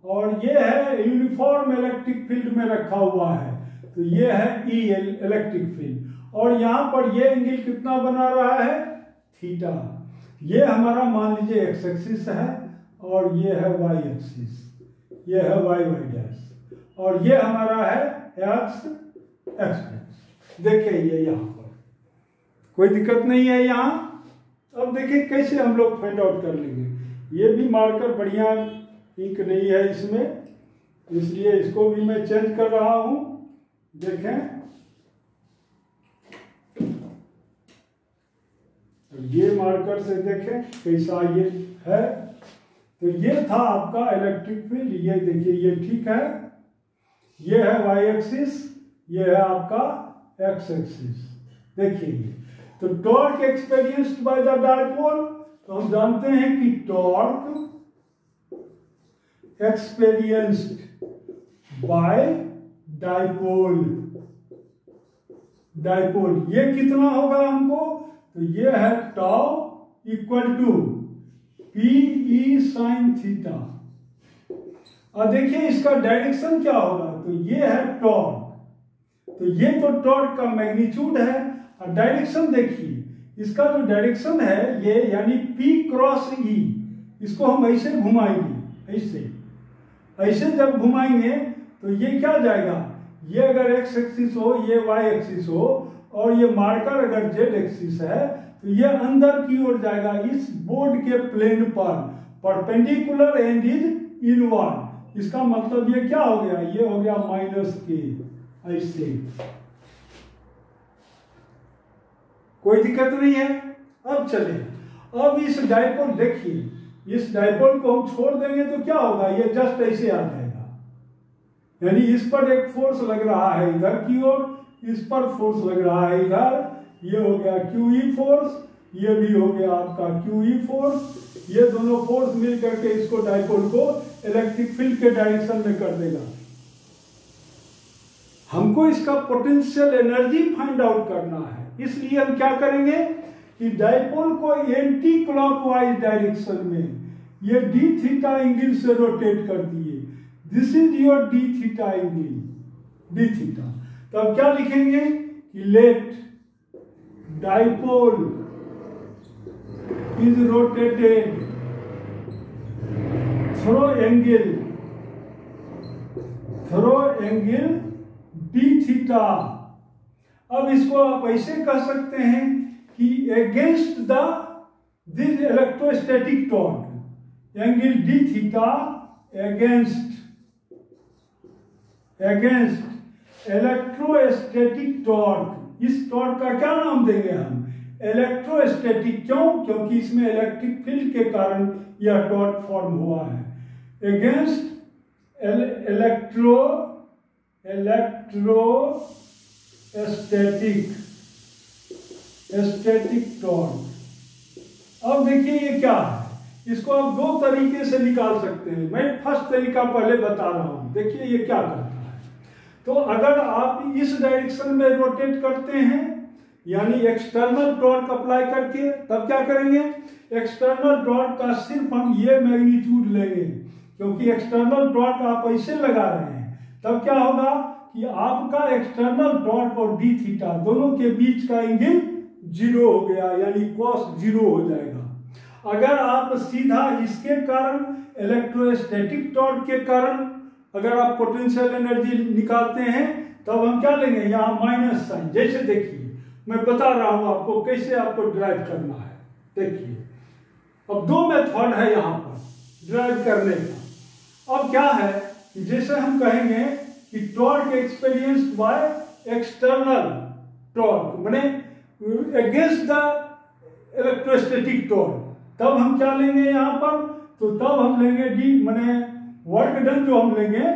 और ये है यूनिफॉर्म इलेक्ट्रिक फील्ड में रखा हुआ है, तो ये है ई इलेक्ट्रिक फील्ड, और यहां पर ये एंगल कितना बना रहा है थीटा। ये हमारा मान लीजिए एक्स एक्सिस है और ये है वाई एक्सिस, ये है वाई वाई डैश, और ये हमारा है एक्स एक्स। देखिए ये यहाँ पर कोई दिक्कत नहीं है यहाँ। अब देखिए कैसे हम लोग फाइंड आउट कर लेंगे। ये भी मार्कर बढ़िया इंक नहीं है इसमें, इसलिए इसको भी मैं चेंज कर रहा हूं। देखें ये मार्कर से देखें कैसा ये है। तो ये था आपका इलेक्ट्रिक फील्ड, ये देखिए ये ठीक है, ये है वाई एक्सिस, ये है आपका एक्स एक्सिस। देखिए ये तो torque experienced by the dipole, तो हम जानते हैं कि torque experienced by dipole, dipole ये कितना होगा हमको, तो ये है tau equal to P E sine theta. और देखिए इसका डायरेक्शन क्या होगा, तो ये है टॉर्क, तो ये तो टॉर्क का मैग्नीट्यूड है, और डायरेक्शन देखिए इसका जो डायरेक्शन है ये यानी P क्रॉस E, इसको हम ऐसे घुमाएंगे, ऐसे जब घुमाएंगे तो ये क्या जाएगा, ये अगर एक्स एक्सिस हो, ये वाई एक्सिस हो, और ये मार्कर अगर जेड एक्सिस है, तो ये अंदर की ओर जाएगा इस बोर्ड के प्लेन पर परपेंडिकुलर एंड इज इनवर्ड। इसका मतलब ये क्या हो गया, ये हो गया -k, ऐसे कोई दिक्कत नहीं है। अब चले, अब इस डायपोल देखिए, इस डायपोल को हम छोड़ देंगे तो क्या होगा, ये जस्ट ऐसे आ जाएगा, यानी इस पर एक फोर्स लग रहा है इधर की ओर, इस पर फोर्स लग रहा है इधर, ये हो गया QE फोर्स, ये भी हो गया आपका QE फोर्स, ये दोनों फोर्स मिल करके इसको डायपोल को इलेक्ट्रिक फील्ड के डायरेक्शन में कर देगा। हमको इसका पोटेंशियल एनर्जी फाइंड आउट करना है, इसलिए हम क्या करेंगे कि डायपोल को एंटी क्लॉकवाइज डायरेक्शन में ये डी थीटा एंगल से रोटेट कर दिए, this is your D theta angle, D theta. तो अब क्या लिखेंगे कि let dipole is rotated through angle D theta. अब इसको आप ऐसे कह सकते हैं कि against the this electrostatic torque, angle D theta against electrostatic torque. इस टॉर्क का क्या नाम देंगे हम, इलेक्ट्रोस्टैटिक। क्यों, क्योंकि इसमें इलेक्ट्रिक फील्ड के कारण यह टॉर्क फॉर्म हुआ है, अगेंस्ट स्टैटिक टॉर्क। अब देखिए ये क्या है, इसको आप दो तरीके से निकाल सकते हैं, मैं फर्स्ट तरीका पहले बता रहा हूं। देखिए ये क्या करता है, तो अगर आप इस डायरेक्शन में रोटेट करते हैं यानी एक्सटर्नल टॉर्क अप्लाई करके, तब क्या करेंगे, एक्सटर्नल टॉर्क का सिर्फ हम ये मैग्नीट्यूड लेंगे, क्योंकि एक्सटर्नल टॉर्क आप ऐसे लगा रहे हैं, तब क्या होगा कि आपका एक्सटर्नल टॉर्क और डी थीटा दोनों के बीच का एंगल 0 हो गया, यानी cos 0 हो जाएगा। अगर आप सीधा इसके कारण इलेक्ट्रोस्टैटिक टॉर्क के कारण अगर आप पोटेंशियल एनर्जी निकालते हैं, तब हम क्या लेंगे, यहाँ माइनस साइन। जैसे देखिए मैं बता रहा हूं आपको कैसे आपको ड्राइव करना है। देखिए अब दो मेथड है यहाँ पर ड्राइव करने का। अब क्या है कि जैसे हम कहेंगे कि torque experienced by external torque माने अगेंस्ट द इलेक्ट्रोस्टैटिक टॉर्क, तब हम क्या लेंगे यहाँ पर, तो तब हम लेंगे डी माने वर्क डन, जो हम लेंगे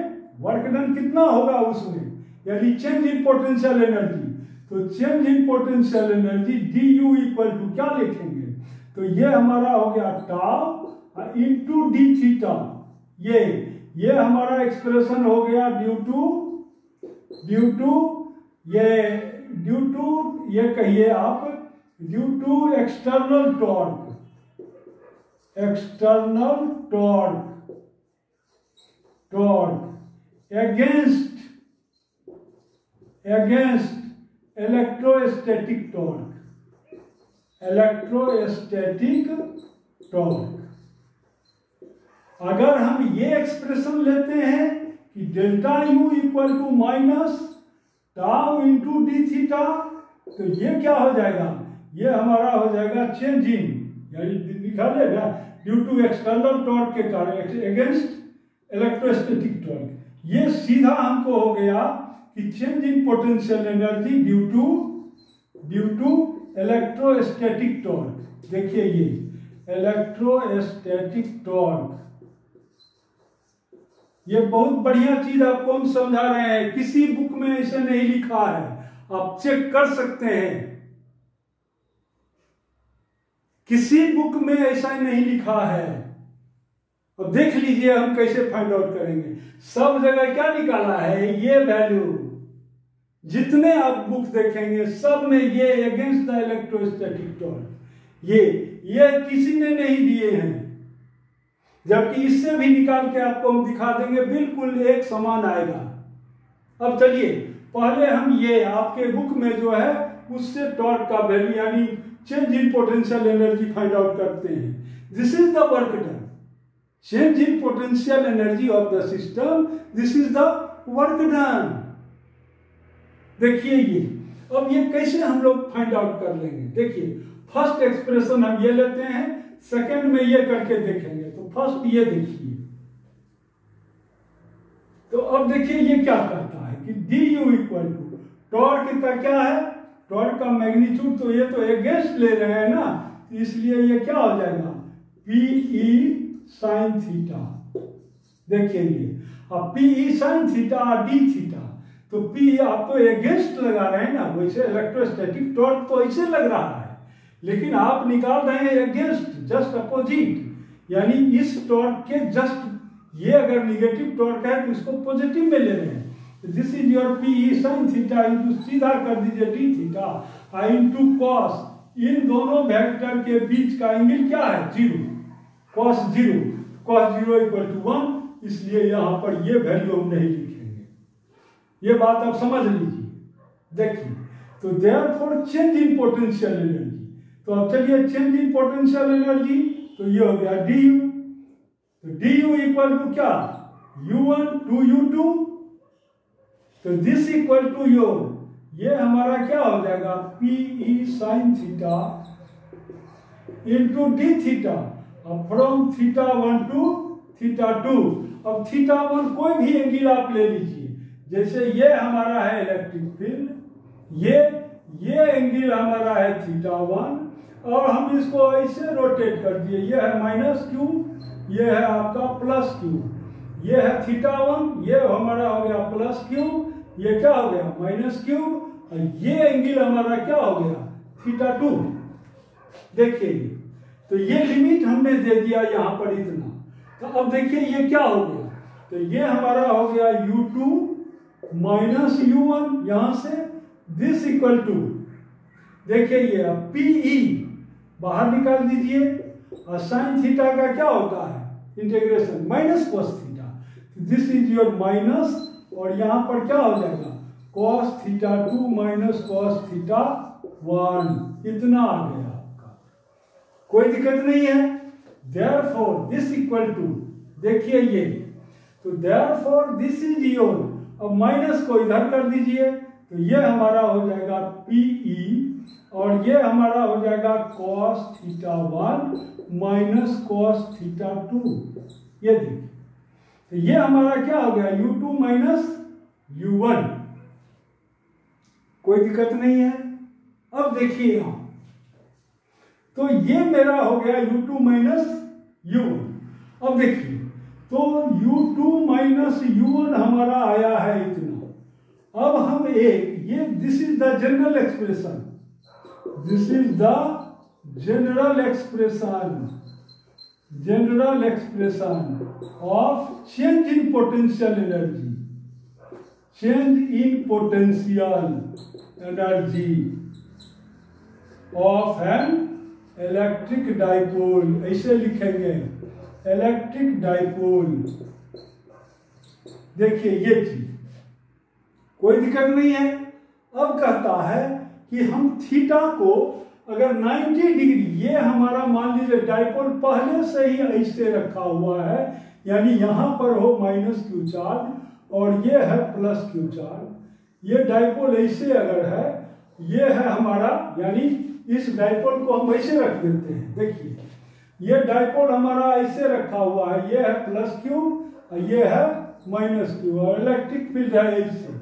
वर्क डन कितना होगा उसमें, यानी चेंज इन पोटेंशियल एनर्जी। तो change in potential energy D U equal to क्या लिखेंगे, तो ये हमारा हो गया टाउ इंटू डी थीटा। ये हमारा एक्सप्रेशन हो गया ड्यू टू ये कहिए आप due to external torque against electrostatic torque. अगर हम ये एक्सप्रेशन लेते हैं कि delta U equal to minus tau into D theta, तो ये क्या हो जाएगा, ये हमारा हो जाएगा चेंज इन, यानी लिखा जाएगा ड्यू टू एक्सटर्नल टॉर्क के कारण अगेंस्ट इलेक्ट्रोस्टैटिक टॉर्क। ये सीधा हमको हो गया कि change in potential energy due to electrostatic torque. देखिए ये इलेक्ट्रोस्टैटिक टॉर्क, ये बहुत बढ़िया चीज आपको हम समझा रहे हैं, किसी बुक में ऐसे नहीं लिखा है, आप चेक कर सकते हैं। किसी बुक में ऐसा नहीं लिखा है। अब देख लीजिए हम कैसे फाइंड आउट करेंगे। सब जगह क्या निकाला है, ये वैल्यू। जितने आप बुक देखेंगे सब में ये अगेंस्ट द इलेक्ट्रोस्टैटिक टॉर्क, ये किसी ने नहीं दिए हैं। जबकि इससे भी निकाल के आपको हम दिखा देंगे, बिल्कुल एक समान आएगा। अब चलिए पहले हम ये आपके बुक में जो है उससे टॉर्क का वैल्यू यानी change in potential energy find out करते हैं। This is the work done, change in potential energy of the system, this is the work done. देखिए ये अब ये कैसे हम लोग फाइंड आउट कर लेंगे। देखिए फर्स्ट एक्सप्रेशन हम ये लेते हैं, सेकंड में ये करके देखेंगे। तो फर्स्ट ये देखिए, तो अब देखिए ये क्या कहता है कि D U equal to torque का क्या है, टॉर्क का मैग्नीट्यूड। तो ये तो अगेंस्ट ले रहे हैं ना, इसलिए ये क्या हो जाएगा, पी ई साइन थीटा। देखिए ये अब P E sine theta D theta, तो पी आप तो अगेंस्ट लगा रहे हैं ना, वैसे इलेक्ट्रोस्टैटिक टॉर्क तो ऐसे लग रहा है, लेकिन आप निकाल रहे हैं अगेंस्ट, जस्ट अपोजिट। यानी इस टॉर्क के जस्ट, ये अगर निगेटिव टॉर्क है तो इसको पॉजिटिव में ले रहे हैं। This is your P E sine theta into, सीधा कर दीजिए D theta, I into cos. इन दोनों वेक्टर के बीच का एंगल क्या है, zero, cos zero, cos zero equal to 1, इसलिए यहां पर ये वैल्यू हम नहीं लिखेंगे। ये बात आप समझ लीजिए। देखिए तो therefore change in potential energy, तो अब चलिए चेंज इन पोटेंशियल एनर्जी, तो ये हो गया डी यू। तो डी यू इक्वल टू क्या, u1 टू u2, तो दिस इक्वल टू ये हमारा क्या हो जाएगा, P E sine theta into D theta, अब फ्रॉम थीटा 1 टू थीटा 2। अब थीटा 1 कोई भी एंगल आप ले लीजिए, जैसे ये हमारा है इलेक्ट्रिक फील्ड, ये एंगल हमारा है थीटा 1, और हम इसको ऐसे रोटेट कर दिए, ये है माइनस क्यू, ये है आपका प्लस क्यू, ये है थीटा 1, ये हमारा हो गया प्लस क्यू, ये क्या हो गया माइनस क्यू, और ये एंगल हमारा क्या हो गया थीटा 2। देखिए तो ये लिमिट हमने दे दिया यहां पर इतना। तो अब देखिए ये क्या हो गया, तो ये हमारा हो गया u2 माइनस u1, यहां से दिस इक्वल टू, देखिए ये पीई बाहर निकाल दीजिए, और साइन थीटा का क्या होता है integration minus cos theta, this is your minus, और यहां पर क्या हो जाएगा cos theta 2 minus cos theta 1, इतना आ गया आपका, कोई दिक्कत नहीं है। देयरफॉर दिस इक्वल टू, देखिए ये, तो देयरफॉर दिस इज योर, अब माइनस को इधर कर दीजिए, तो ये हमारा हो जाएगा पीई, और ये हमारा हो जाएगा cos theta 1 minus cos theta 2। ये देखिए तो ये हमारा क्या हो गया u2 माइनस u1, कोई दिक्कत नहीं है। अब देखिए यहां, तो ये मेरा हो गया u2 माइनस u1। अब देखिए तो u2 माइनस u1 हमारा आया है इतना। अब हम ये this is the general expression, this is the general expression of change in potential energy, change in potential energy of N electric dipole, ऐसे लिखेंगे इलेक्ट्रिक डाइपोल। देखिए ये चीज कोई दिक्कत नहीं है। अब कहता है कि हम थीटा को अगर 90 डिग्री, ये हमारा मान लीजिए डाइपोल पहले से ही ऐसे रखा हुआ है, यानी यहां पर हो माइनस क्यू चार्ज और ये है प्लस क्यू चार्ज, ये डाइपोल ऐसे अगर है, ये है हमारा, यानी इस डाइपोल को हम ऐसे रख देते हैं। देखिए ये डाइपोल हमारा ऐसे रखा हुआ है, ये है प्लस क्यू और ये है माइनस क्यू, और इलेक्ट्रिक फील्ड है ऐसे,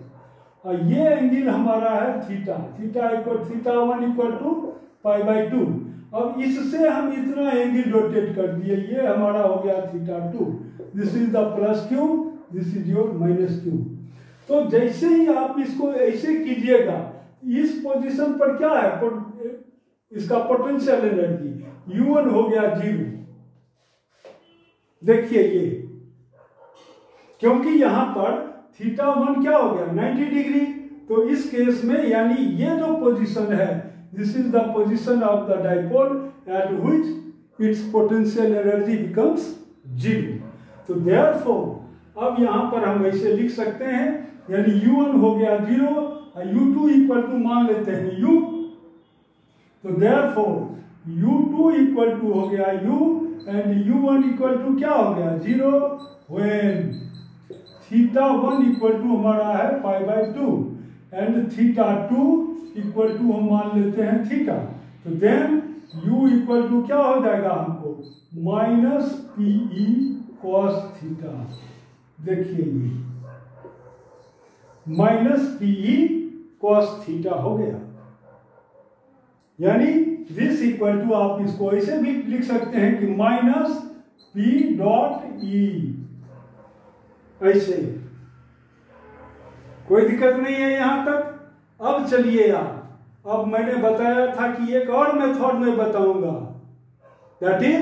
और ये एंगल हमारा है theta, theta equal theta 1 equal to pi by 2। अब इससे हम इतना एंगल रोटेट कर दिए, ये हमारा हो गया theta 2, this is the plus Q, this is your minus Q. तो जैसे ही आप इसको ऐसे कीजिएगा इस पोजीशन पर क्या है, इसका पोटेंशियल एनर्जी U1 हो गया 0। देखिए ये, क्योंकि यहां पर θ1 क्या हो गया 90 डिग्री, तो इस केस में यानी ये जो पोजीशन है, this is the position of the dipole at which it's potential energy becomes 0। तो देयरफॉर अब यहां पर हम ऐसे लिख सकते हैं, यानी U1 हो गया 0 और U2 इक्वल टू मान लेते हैं U। तो देयरफॉर U2 इक्वल टू हो गया U and U1 equal to क्या हो गया 0 व्हेन θ1 इक्वल टू हमारा है π/2 एंड θ2 इक्वल टू हम मान लेते हैं थीटा। तो देन U इक्वल टू क्या हो जाएगा हमको -PE cos थीटा। देखिए ये -PE cos थीटा हो गया, यानी दिस इक्वल टू आप इसको ऐसे भी लिख सकते हैं कि -P.E ऐसे, कोई दिक्कत नहीं है यहां तक। अब चलिए आप, अब मैंने बताया था कि एक और मेथड में बताऊंगा, दैट इज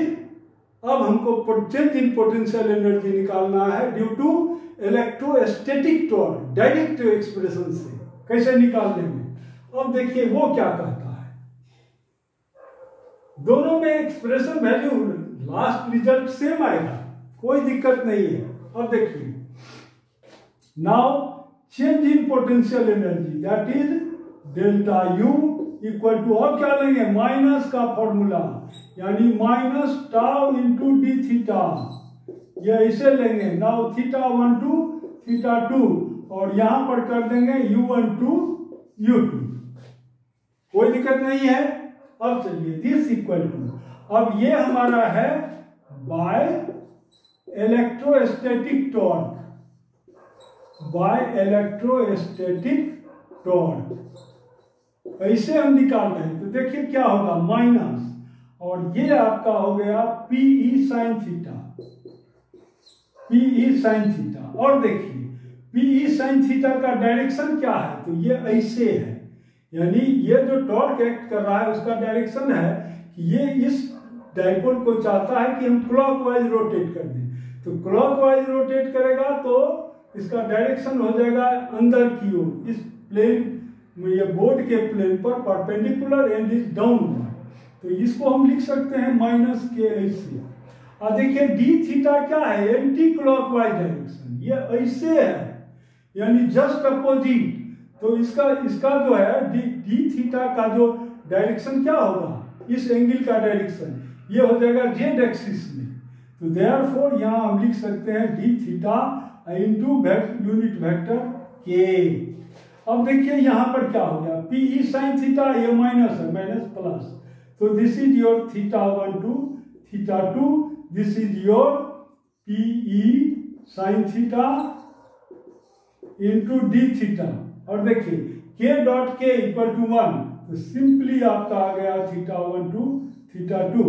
अब हमको चेंज इन पोटेंशियल एनर्जी निकालना है due to electrostatic torque, direct expression से कैसे निकाल लेंगे। अब देखिए वो क्या कहता है, दोनों में expression value last result same आएगा, कोई दिक्कत नहीं है। अब देखिए now change in potential energy that is delta U equal to, अब क्या लेंगे माइनस का फॉर्मूला, यानी -τ इंटू डी थीटा, ये ऐसे लेंगे। नाउ θ1 टू θ2 और यहां पर कर देंगे U1 टू U2, कोई दिक्कत नहीं है। अब चलिए दिस इक्वल टू, अब ये हमारा है by electrostatic torque, by electrostatic torque ऐसे हम निकाल रहे हैं। तो देखिए क्या होगा माइनस, और ये आपका हो गया PE sin theta, PE sin theta. और देखिए PE sin थीटा का डायरेक्शन क्या है, तो ये ऐसे है, यानी ये जो टॉर्क एक्ट कर रहा है उसका डायरेक्शन है कि ये इस डाइपोल को चाहता है कि हम क्लॉकवाइज रोटेट कर दें। तो क्लॉकवाइज रोटेट करेगा तो इसका डायरेक्शन हो जाएगा अंदर की ओर, इस प्लेन में, ये बोर्ड के प्लेन पर परपेंडिकुलर एंड इज डाउनवर्ड। तो इसको हम लिख सकते हैं -k ऐसे। और देखिए डी थीटा क्या है, एंटी क्लॉकवाइज डायरेक्शन, ये ऐसे है यानी जस्ट अपोजिट। तो इसका जो है डी थीटा का जो डायरेक्शन क्या होगा, इस एंगल का डायरेक्शन ये हो जाएगा जेड एक्सिस में। तो देयरफॉर यहां हम लिख सकते हैं D theta into unit vector के। अब देखिए यहां पर क्या हो गया, PE sin थीटा, ये माइनस है, माइनस प्लस। तो this is your θ1 to θ2, this is your PE sin theta into D theta. और देखिए k dot k equal to 1, तो सिंपली आपका आ गया θ1 to θ2,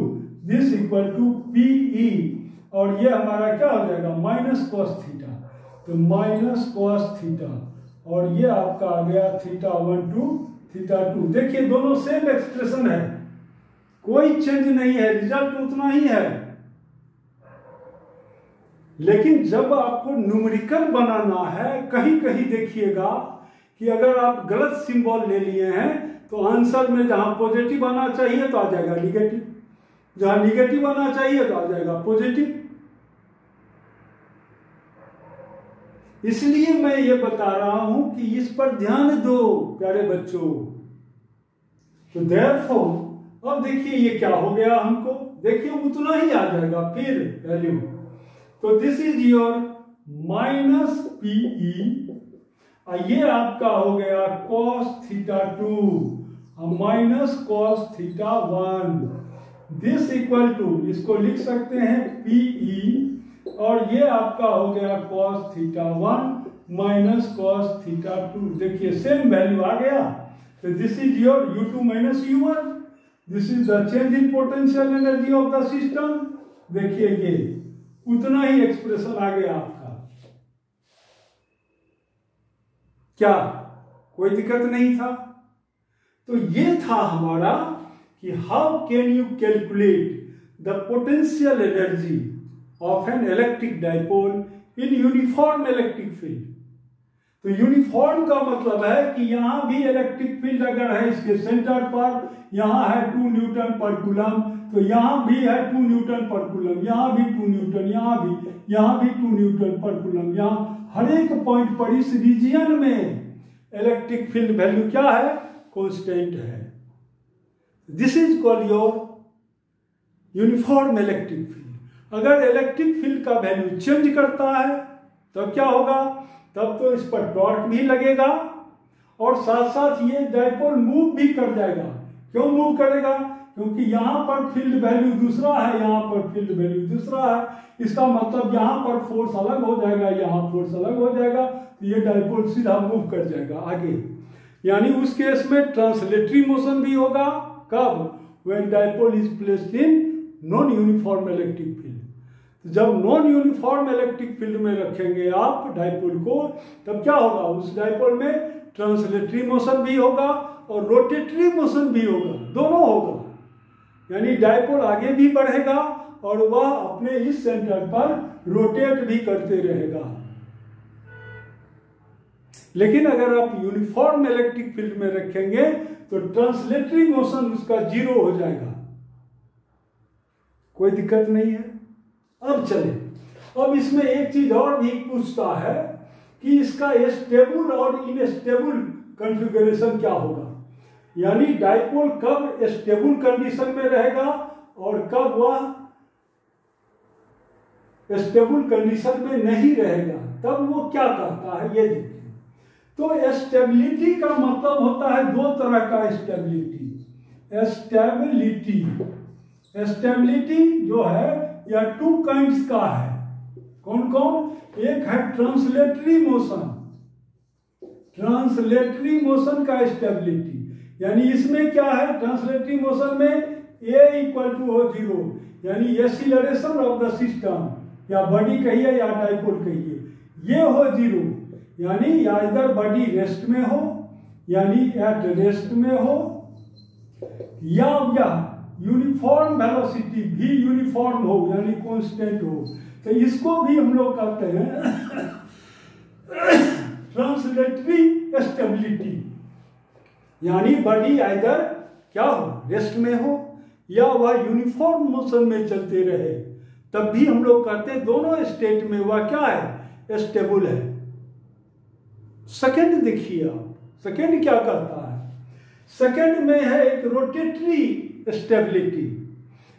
this equal to PE, और ये हमारा क्या हो जाएगा -cos थीटा, तो -cos थीटा, और ये आपका आ गया θ1 टू θ2। देखिए दोनों सेम एक्सप्रेशन है, कोई चेंज नहीं है, रिजल्ट उतना ही है। लेकिन जब आपको न्यूमेरिकल बनाना है, कहीं कहीं देखिएगा कि अगर आप गलत सिंबल ले लिए हैं तो आंसर में जहां पॉजिटिव आना चाहिए तो आ जाएगा निगेटिव, जहां निगेटिव आना चाहिए तो आ जाएगा पॉजिटिव। इसलिए मैं ये बता रहा हूं कि इस पर ध्यान दो प्यारे बच्चों। तो देयरफॉर अब देखिए ये क्या हो गया हमको, देखिए उतना ही आ जाएगा फिर वैल्यू। तो दिस इज योर -PE, ये आपका हो गया cos θ2 -cos θ1, this equal to, इसको लिख सकते हैं PE, और ये आपका हो गया cos θ1 cos θ2। देखिए सेम वैल्यू आ गया। तो this is your U2 U1, this is the change in potential energy of the system. देखिए ये उतना ही एक्सप्रेशन आ गया आपका, क्या कोई दिक्कत नहीं था। तो ये था हमारा कि how can you calculate the potential energy of N electric dipole in uniform electric field. तो यूनिफॉर्म का मतलब है कि यहां भी इलेक्ट्रिक फील्ड अगर है इसके सेंटर पर, यहां है 2 न्यूटन पर कूलम, तो यहां भी है 2 न्यूटन पर कूलम, यहां भी 2 न्यूटन, यहां भी 2 न्यूटन पर कूलम, यहां हर एक पॉइंट पर इस रीजियन में इलेक्ट्रिक फील्ड वैल्यू क्या है, कांस्टेंट है। This is called your uniform electric field. अगर इलेक्ट्रिक फील्ड का वैल्यू चेंज करता है तो क्या होगा, तब तो इस पर टॉर्क भी लगेगा और साथ साथ ये डाइपोल मूव भी कर जाएगा। क्यों मूव करेगा, क्योंकि यहां पर फील्ड वैल्यू दूसरा है, यहां पर फील्ड वैल्यू दूसरा है। इसका मतलब यहां पर फोर्स अलग हो जाएगा, यहां फोर्स अलग हो जाएगा, तो ये डाइपोल सीधा मूव कर जाएगा आगे। यानी उस केस में ट्रांसलेटरी मोशन भी होगा। कब, when dipole is placed in non uniform electric field. जब नॉन यूनिफॉर्म इलेक्ट्रिक फील्ड में रखेंगे आप डाइपोल को, तब क्या होगा, उस डाइपोल में ट्रांसलेटरी मोशन भी होगा और रोटेटरी मोशन भी होगा, दोनों होगा। यानी डाइपोल आगे भी बढ़ेगा और वह अपने इस सेंटर पर रोटेट भी करते रहेगा। लेकिन अगर आप यूनिफॉर्म इलेक्ट्रिक फील्ड में रखेंगे तो ट्रांसलेटरी मोशन उसका 0 हो जाएगा, कोई दिक्कत नहीं है। अब चले, अब इसमें एक चीज और भी पूछता है कि इसका स्टेबल और इनस्टेबल कॉन्फ़िगरेशन क्या होगा। यानी डाइपोल कब स्टेबल कंडीशन में रहेगा और कब वह स्टेबल कंडीशन में नहीं रहेगा, तब वो क्या करता है ये देखिए। तो स्टेबिलिटी का मतलब होता है 2 तरह का स्टेबिलिटी। स्टेबिलिटी जो है या 2 काइंड्स का है। कौन कौन, एक है ट्रांसलेटरी मोशन, ट्रांसलेटरी मोशन का स्टेबिलिटी। यानी इसमें क्या है, ट्रांसलेटरी मोशन में A = 0, यानी एक्सीलरेशन ऑफ द सिस्टम, या बॉडी कहिए या डाइपोल कहिए, ये हो 0, यानी या इधर बॉडी रेस्ट में हो, यानी एट रेस्ट में हो, या यूनिफॉर्म वेलोसिटी भी यूनिफॉर्म हो, यानी कांस्टेंट हो। तो इसको भी हम लोग कहते हैं ट्रांसलेटरी स्टेबिलिटी। यानी बॉडी आइदर क्या हो, रेस्ट में हो या वह यूनिफॉर्म मोशन में चलते रहे, तब भी हम लोग कहते हैं दोनों स्टेट में वह क्या है, स्टेबल है। सेकंड देखिए आप, सेकंड क्या करता है, सेकंड में है एक रोटेटरी स्टेबिलिटी।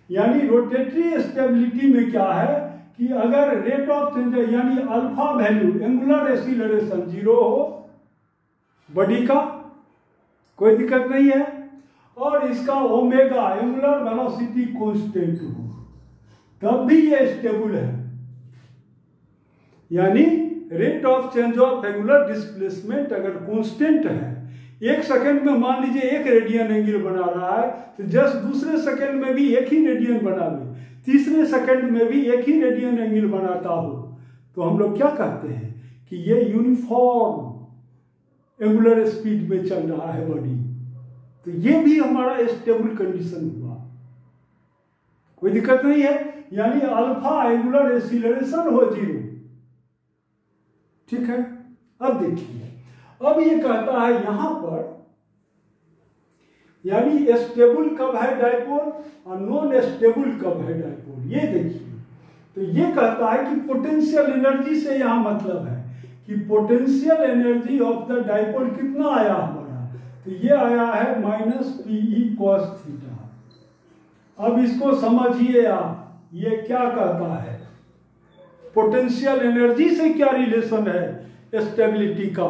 यानी रोटेटरी स्टेबिलिटी में क्या है कि अगर रेट ऑफ चेंज यानी अल्फा वैल्यू एंगुलर एक्सीलरेशन 0 हो बॉडी का, कोई दिक्कत नहीं है, और इसका ओमेगा एंगुलर वेलोसिटी कांस्टेंट हो, तब भी ये स्टेबल है। यानी rate of change of angular displacement अगर कांस्टेंट है, 1 सेकंड में मान लीजिए 1 रेडियन एंगल बना रहा है, तो जस्ट दूसरे सेकंड में भी 1 ही रेडियन बनावे, तीसरे सेकंड में भी 1 ही रेडियन एंगल बनाता हो, तो हम लोग क्या कहते हैं कि ये यूनिफॉर्म एंगुलर स्पीड में चल रहा है बॉडी। तो ये भी हमारा स्टेबल कंडीशन हुआ, कोई दिक्कत नहीं है। यानी अल्फा एंगुलर एक्सीलरेशन हो 0, ठीक है। अब देखिए, अब ये कहता है यहां पर, यानी स्टेबल कब है डाइपोल और नॉन स्टेबल कब है डाइपोल, ये देखिए। तो ये कहता है कि पोटेंशियल एनर्जी से यहां मतलब है कि potential energy of the dipole कितना आया हमारा, तो ये आया है -PE cos थीटा। अब इसको समझिए आप, ये क्या कहता है, पोटेंशियल एनर्जी से क्या रिलेशन है स्टेबिलिटी का।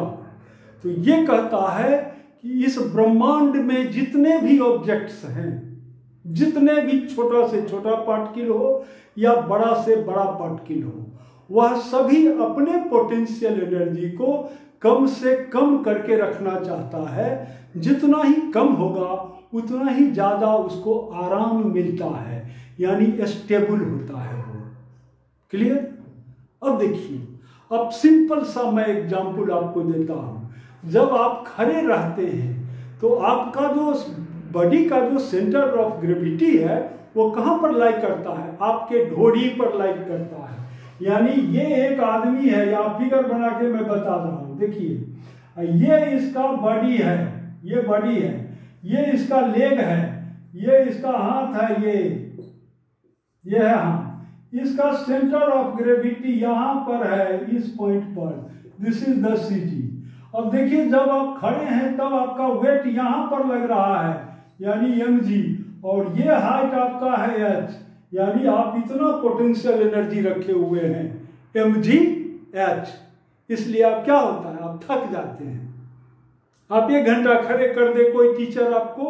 तो ये कहता है कि इस ब्रह्मांड में जितने भी ऑब्जेक्ट्स हैं, जितने भी छोटा से छोटा पार्टिकल हो या बड़ा से बड़ा पार्टिकल हो, वह सभी अपने पोटेंशियल एनर्जी को कम से कम करके रखना चाहता है। जितना ही कम होगा उतना ही ज़्यादा उसको आराम मिलता है, यानी स्टेबल होता है वो। क्लियर। अब देखिए, अब सिंपल सा मैं एग्जाम्पल आपको देता हूँ। जब आप खड़े रहते हैं तो आपका जो बॉडी का जो सेंटर ऑफ ग्रेविटी है वो कहाँ पर लाई करता है? आपके ढोड़ी पर लाई करता है। यानी ये एक आदमी है, या फिगर बना के मैं बता रहा हूँ। देखिए ये इसका बॉडी है, ये बॉडी है, ये इसका लेग है, ये इसका हाथ है, ये है हाथ। इसका सेंटर ऑफ ग्रेविटी यहाँ पर है, इस पॉइंट पर। दिस इज द सीटी। अब देखिए जब आप खड़े हैं तब आपका वेट यहाँ पर लग रहा है, यानी mg, और ये हाइट आपका है h, यानी आप इतना पोटेंशियल एनर्जी रखे हुए हैं mg h। इसलिए आप क्या होता है, आप थक जाते हैं। आप 1 घंटा खड़े कर दे कोई टीचर आपको,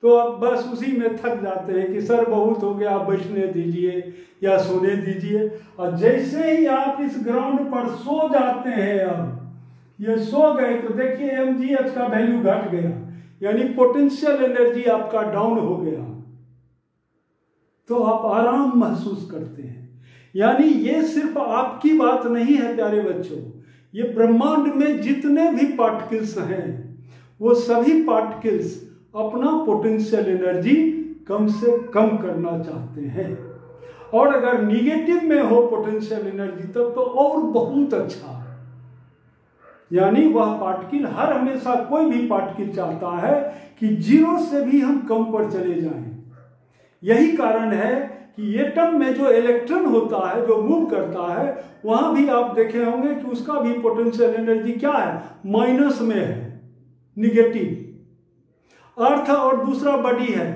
तो आप बस उसी में थक जाते हैं कि सर बहुत हो गया, आप बैठने दीजिए या सोने दीजिए। और जैसे ही आप इस ग्राउंड पर सो जाते हैं, अब ये सो गए, तो देखिए mgh का वैल्यू घट गया, यानी पोटेंशियल एनर्जी आपका डाउन हो गया, तो आप आराम महसूस करते हैं। यानी ये सिर्फ आपकी बात नहीं है प्यारे बच्चों, ये ब्रह्मांड में जितने भी पार्टिकल्स हैं वो सभी पार्टिकल्स अपना पोटेंशियल एनर्जी कम से कम करना चाहते हैं। और अगर निगेटिव में हो पोटेंशियल एनर्जी तब तो और बहुत अच्छा। यानी वह पार्टिकल हर हमेशा, कोई भी पार्टिकल चाहता है कि 0 से भी हम कम पर चले जाएं। यही कारण है कि एटम में जो इलेक्ट्रॉन होता है, जो मूव करता है, वहां भी आप देखे होंगे कि उसका भी पोटेंशियल एनर्जी क्या है, माइनस में है, निगेटिव। अर्थ और दूसरा बॉडी है,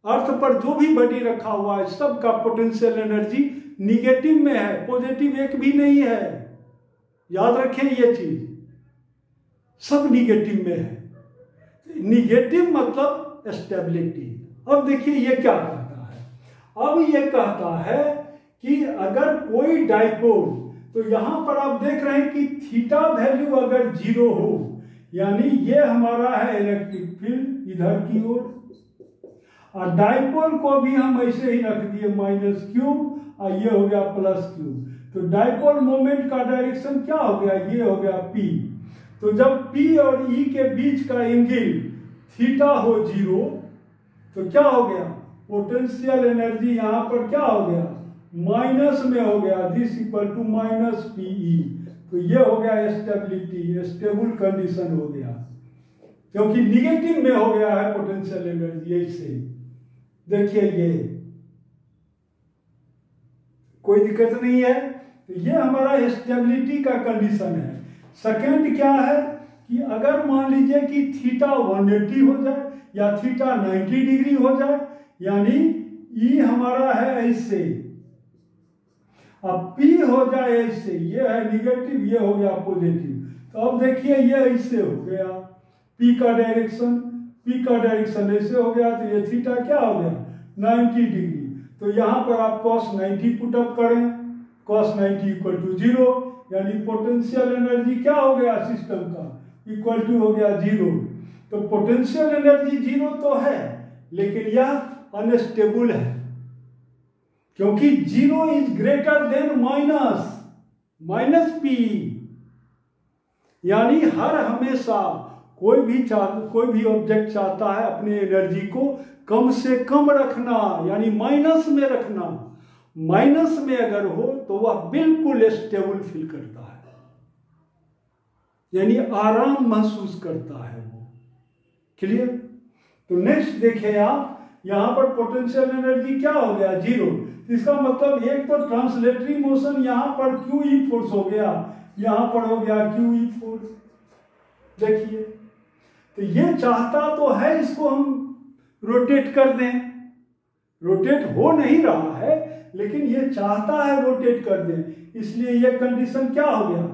अर्थ पर जो भी बॉडी रखा हुआ है सबका पोटेंशियल एनर्जी निगेटिव में है, पॉजिटिव एक भी नहीं है। याद रखें ये चीज, सब निगेटिव में है। निगेटिव मतलब स्टेबिलिटी। अब देखिए ये क्या कहता है, अब ये कहता है कि अगर कोई डाइपोल, तो यहां पर आप देख रहे हैं कि थीटा वैल्यू अगर 0 हो, यानी ये हमारा है इलेक्ट्रिक फील्ड इधर की ओर, और डाइपोल को भी हम ऐसे ही रख दिए -q, और ये हो गया +q। तो डाइपोल मोमेंट का डायरेक्शन क्या हो गया, ये हो गया p। तो जब p और e के बीच का एंगल थीटा हो 0, तो क्या हो गया, पोटेंशियल एनर्जी यहां पर क्या हो गया, माइनस में हो गया, दिस इक्वल टू -pe। तो ये हो गया स्टेबिलिटी, स्टेबल कंडीशन हो गया, क्योंकि निगेटिव में हो गया है पोटेंशियल एनर्जी। ऐसे देखिए ये कोई दिक्कत नहीं है। तो ये हमारा स्टेबिलिटी का कंडीशन है। सेकेंड क्या है कि अगर मान लीजिए कि थीटा 180 हो जाए या थीटा 90 डिग्री हो जाए, यानी ई हमारा है ऐसे, अब पी हो जाए ऐसे, ये है निगेटिव, ये हो गया पॉजिटिव। तो अब देखिए ये ऐसे हो गया, पी का डायरेक्शन ऐसे हो गया, तो ये थीटा क्या हो गया, 90 डिग्री। तो यहां पर आप cos 90 पुटअप करें, cos 90 इक्वल टू 0, यानी पोटेंशियल एनर्जी क्या हो गया सिस्टम का, इक्वल टू हो गया 0। तो पोटेंशियल एनर्जी 0 तो है, लेकिन यह अनस्टेबल है, क्योंकि 0 is greater than minus P. यानी हर हमेशा कोई भी ऑब्जेक्ट चाहता है अपने एनर्जी को कम से कम रखना, यानी माइनस में रखना। माइनस में अगर हो तो वह बिल्कुल स्टेबल फील करता है, यानी आराम महसूस करता है वो। क्लियर? तो नेक्स्ट देखिए आप, यहां पर पोटेंशियल एनर्जी क्या हो गया, 0। इसका मतलब एक तो ट्रांसलेटरी मोशन, यहां पर QE फोर्स हो गया, यहां पर हो गया QE फोर्स। देखिए तो ये चाहता तो है इसको हम रोटेट कर दें, रोटेट हो नहीं रहा है, लेकिन ये चाहता है रोटेट कर दें। इसलिए ये कंडीशन क्या हो गया,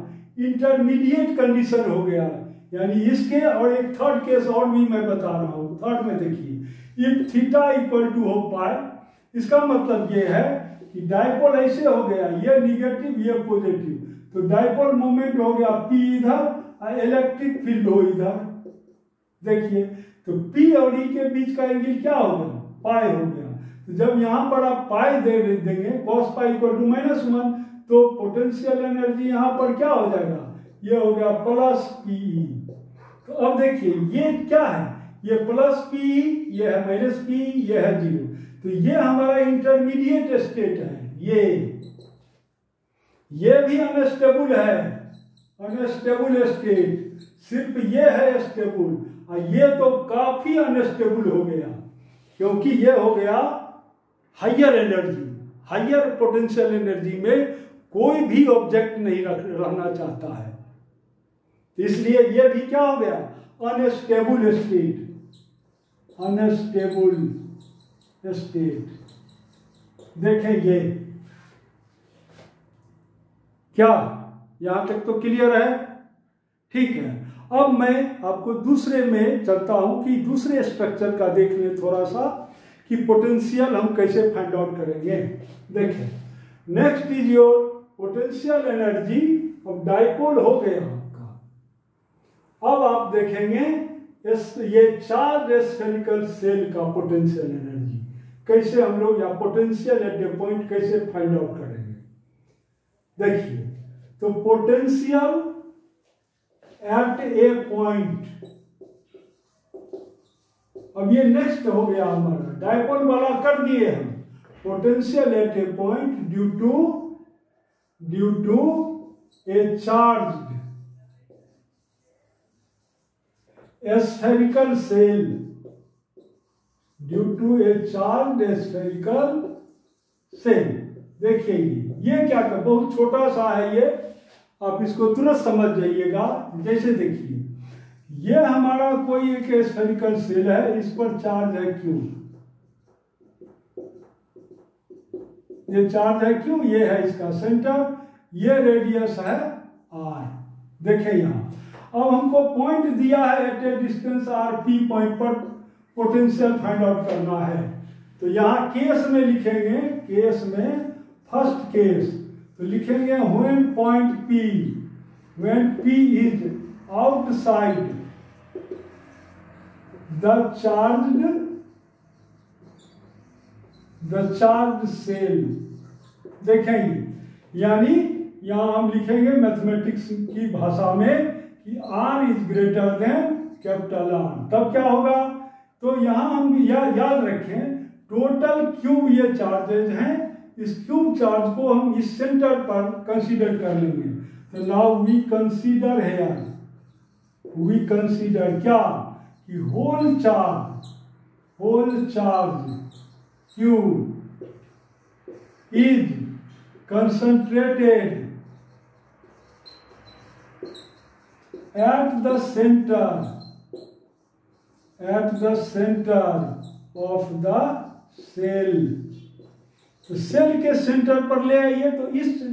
इंटरमीडिएट कंडीशन हो गया। यानी इसके और एक थर्ड केस और भी मैं बता रहा हूं। थर्ड में देखिए, इफ थीटा इक्वल टू हो पाए, इसका मतलब ये है कि डाइपोल ऐसे हो गया, ये निगेटिव ये पॉजिटिव, तो डाइपोल मोमेंट हो गया P इधर और इलेक्ट्रिक फील्ड हो इधर। देखिए तो P और E के बीच का एंगल क्या हो गया, पाई हो गया। तो जब यहां पर आप पाई दे देंगे cos पाई इक्वल टू -1, तो पोटेंशियल एनर्जी यहां पर क्या हो जाएगा, ये हो गया +PE। तो अब देखिए ये क्या है, ये प्लस पी, ये है माइनस पी, ये है जीरो। तो ये हमारा इंटरमीडिएट स्टेट है। ये भी अनस्टेबल है, अनस्टेबल स्टेट। सिर्फ ये है स्टेबल, और ये तो काफी अनस्टेबल हो गया, क्योंकि ये हो गया higher energy, higher potential energy में कोई भी ऑब्जेक्ट नहीं रहना चाहता है, इसलिए ये भी क्या हो गया, अनस्टेबल स्टेट, अनस्टेबल स्टेट। देखें ये क्या, यहां तक तो क्लियर है, ठीक है। अब मैं आपको दूसरे में चलता हूं कि दूसरे स्ट्रक्चर का देख लें थोड़ा सा, कि पोटेंशियल हम कैसे फाइंड आउट करेंगे। देखें, next is your potential energy of dipole हो गया आपका। अब आप देखेंगे ये चार्ज स्फेरिकल सेल का पोटेंशियल एनर्जी कैसे हम लोग, या पोटेंशियल एट ए पॉइंट कैसे फाइंड आउट करेंगे। देखिए, तो पोटेंशियल एट ए पॉइंट, अब ये नेक्स्ट हो गया हमारा, डाइपोल वाला कर दिए हम। Potential at a point due to a charge spherical cell, due to a charge spherical cell। देखिए ये क्या कर, बहुत छोटा सा है ये, आप इसको तुरंत समझ जाइएगा। जैसे देखिए, ये हमारा कोई एक स्फेरिकल सेल है, इस पर चार्ज है क्यू, ये चार्ज है क्यू, ये है इसका सेंटर, ये रेडियस है आर। देखें यहाँ, अब हमको पॉइंट दिया है at a distance R, P point पर पोटेंशियल फाइंड आउट करना है। तो यहाँ केस में लिखेंगे, केस में फर्स्ट केस तो लिखेंगे when point P, when P is outside the charge shell. देखेंगे, यानी यहां हम लिखेंगे मैथमेटिक्स की भाषा में कि R is greater than capital R, तब क्या होगा। तो यहां हम याद रखें, टोटल क्यूब ये चार्जेज हैं, इस क्यूब चार्ज को हम इस सेंटर पर कंसीडर कर लेंगे। तो now we consider here, we consider क्या, कि whole charge Q is concentrated at the center of the cell। तो सेल के सेंटर पर ले आइए, तो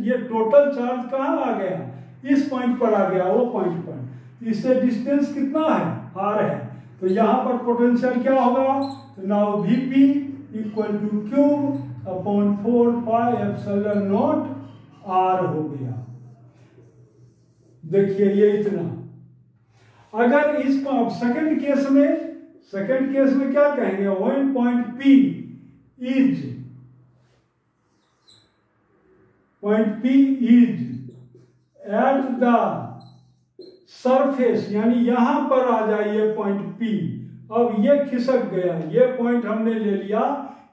ये टोटल चार्ज कहाँ आ गया, इस पॉइंट पर आ गया, वो पॉइंट पर। इससे डिस्टेंस कितना है, आर है। तो यहाँ पर पोटेंशियल क्या होगा, तो now Vp equal to cube upon 4 pi epsilon naught R हो गया। देखिए ये इतना। अगर इसको आप सेकंड केस में क्या कहेंगे, when point P is at the surface, यानी यहां पर आ जाइए पॉइंट P। अब ये खिसक गया, ये पॉइंट हमने ले लिया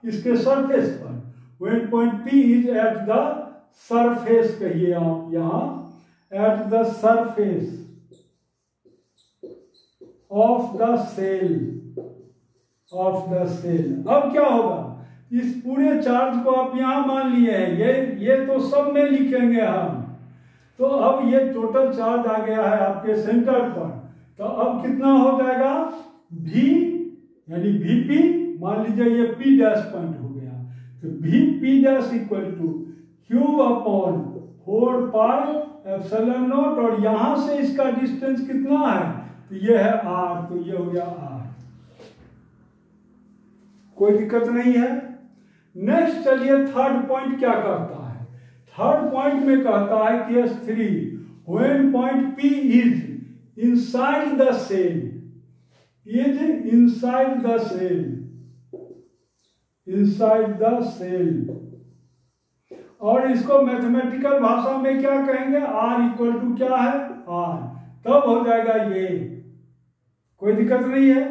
इसके सरफेस पर। When point P is at the surface, कहिए आप यहां, at the surface of the shell. अब क्या होगा, इस पूरे चार्ज को आप यहां मान लिए हैं, ये तो सब में लिखेंगे हम। तो अब ये टोटल चार्ज आ गया है आपके सेंटर पर। तो अब कितना हो जाएगा, V यानी Vp, मान लीजिए ये P डैश पॉइंट हो गया, तो Vp dash equal to cube upon 4 pi epsilon not, और यहां से इसका डिस्टेंस कितना है, तो ये है R, तो ये हो गया R। कोई दिक्कत नहीं है। नेक्स्ट चलिए, थर्ड पॉइंट क्या कहता है। थर्ड पॉइंट में कहता है case 3, when point P is inside the shell, inside the shell, और इसको मैथमेटिकल भाषा में क्या कहेंगे, R इक्वल टू क्या है, R। तब हो जाएगा ये कोई दिक्कत नहीं है।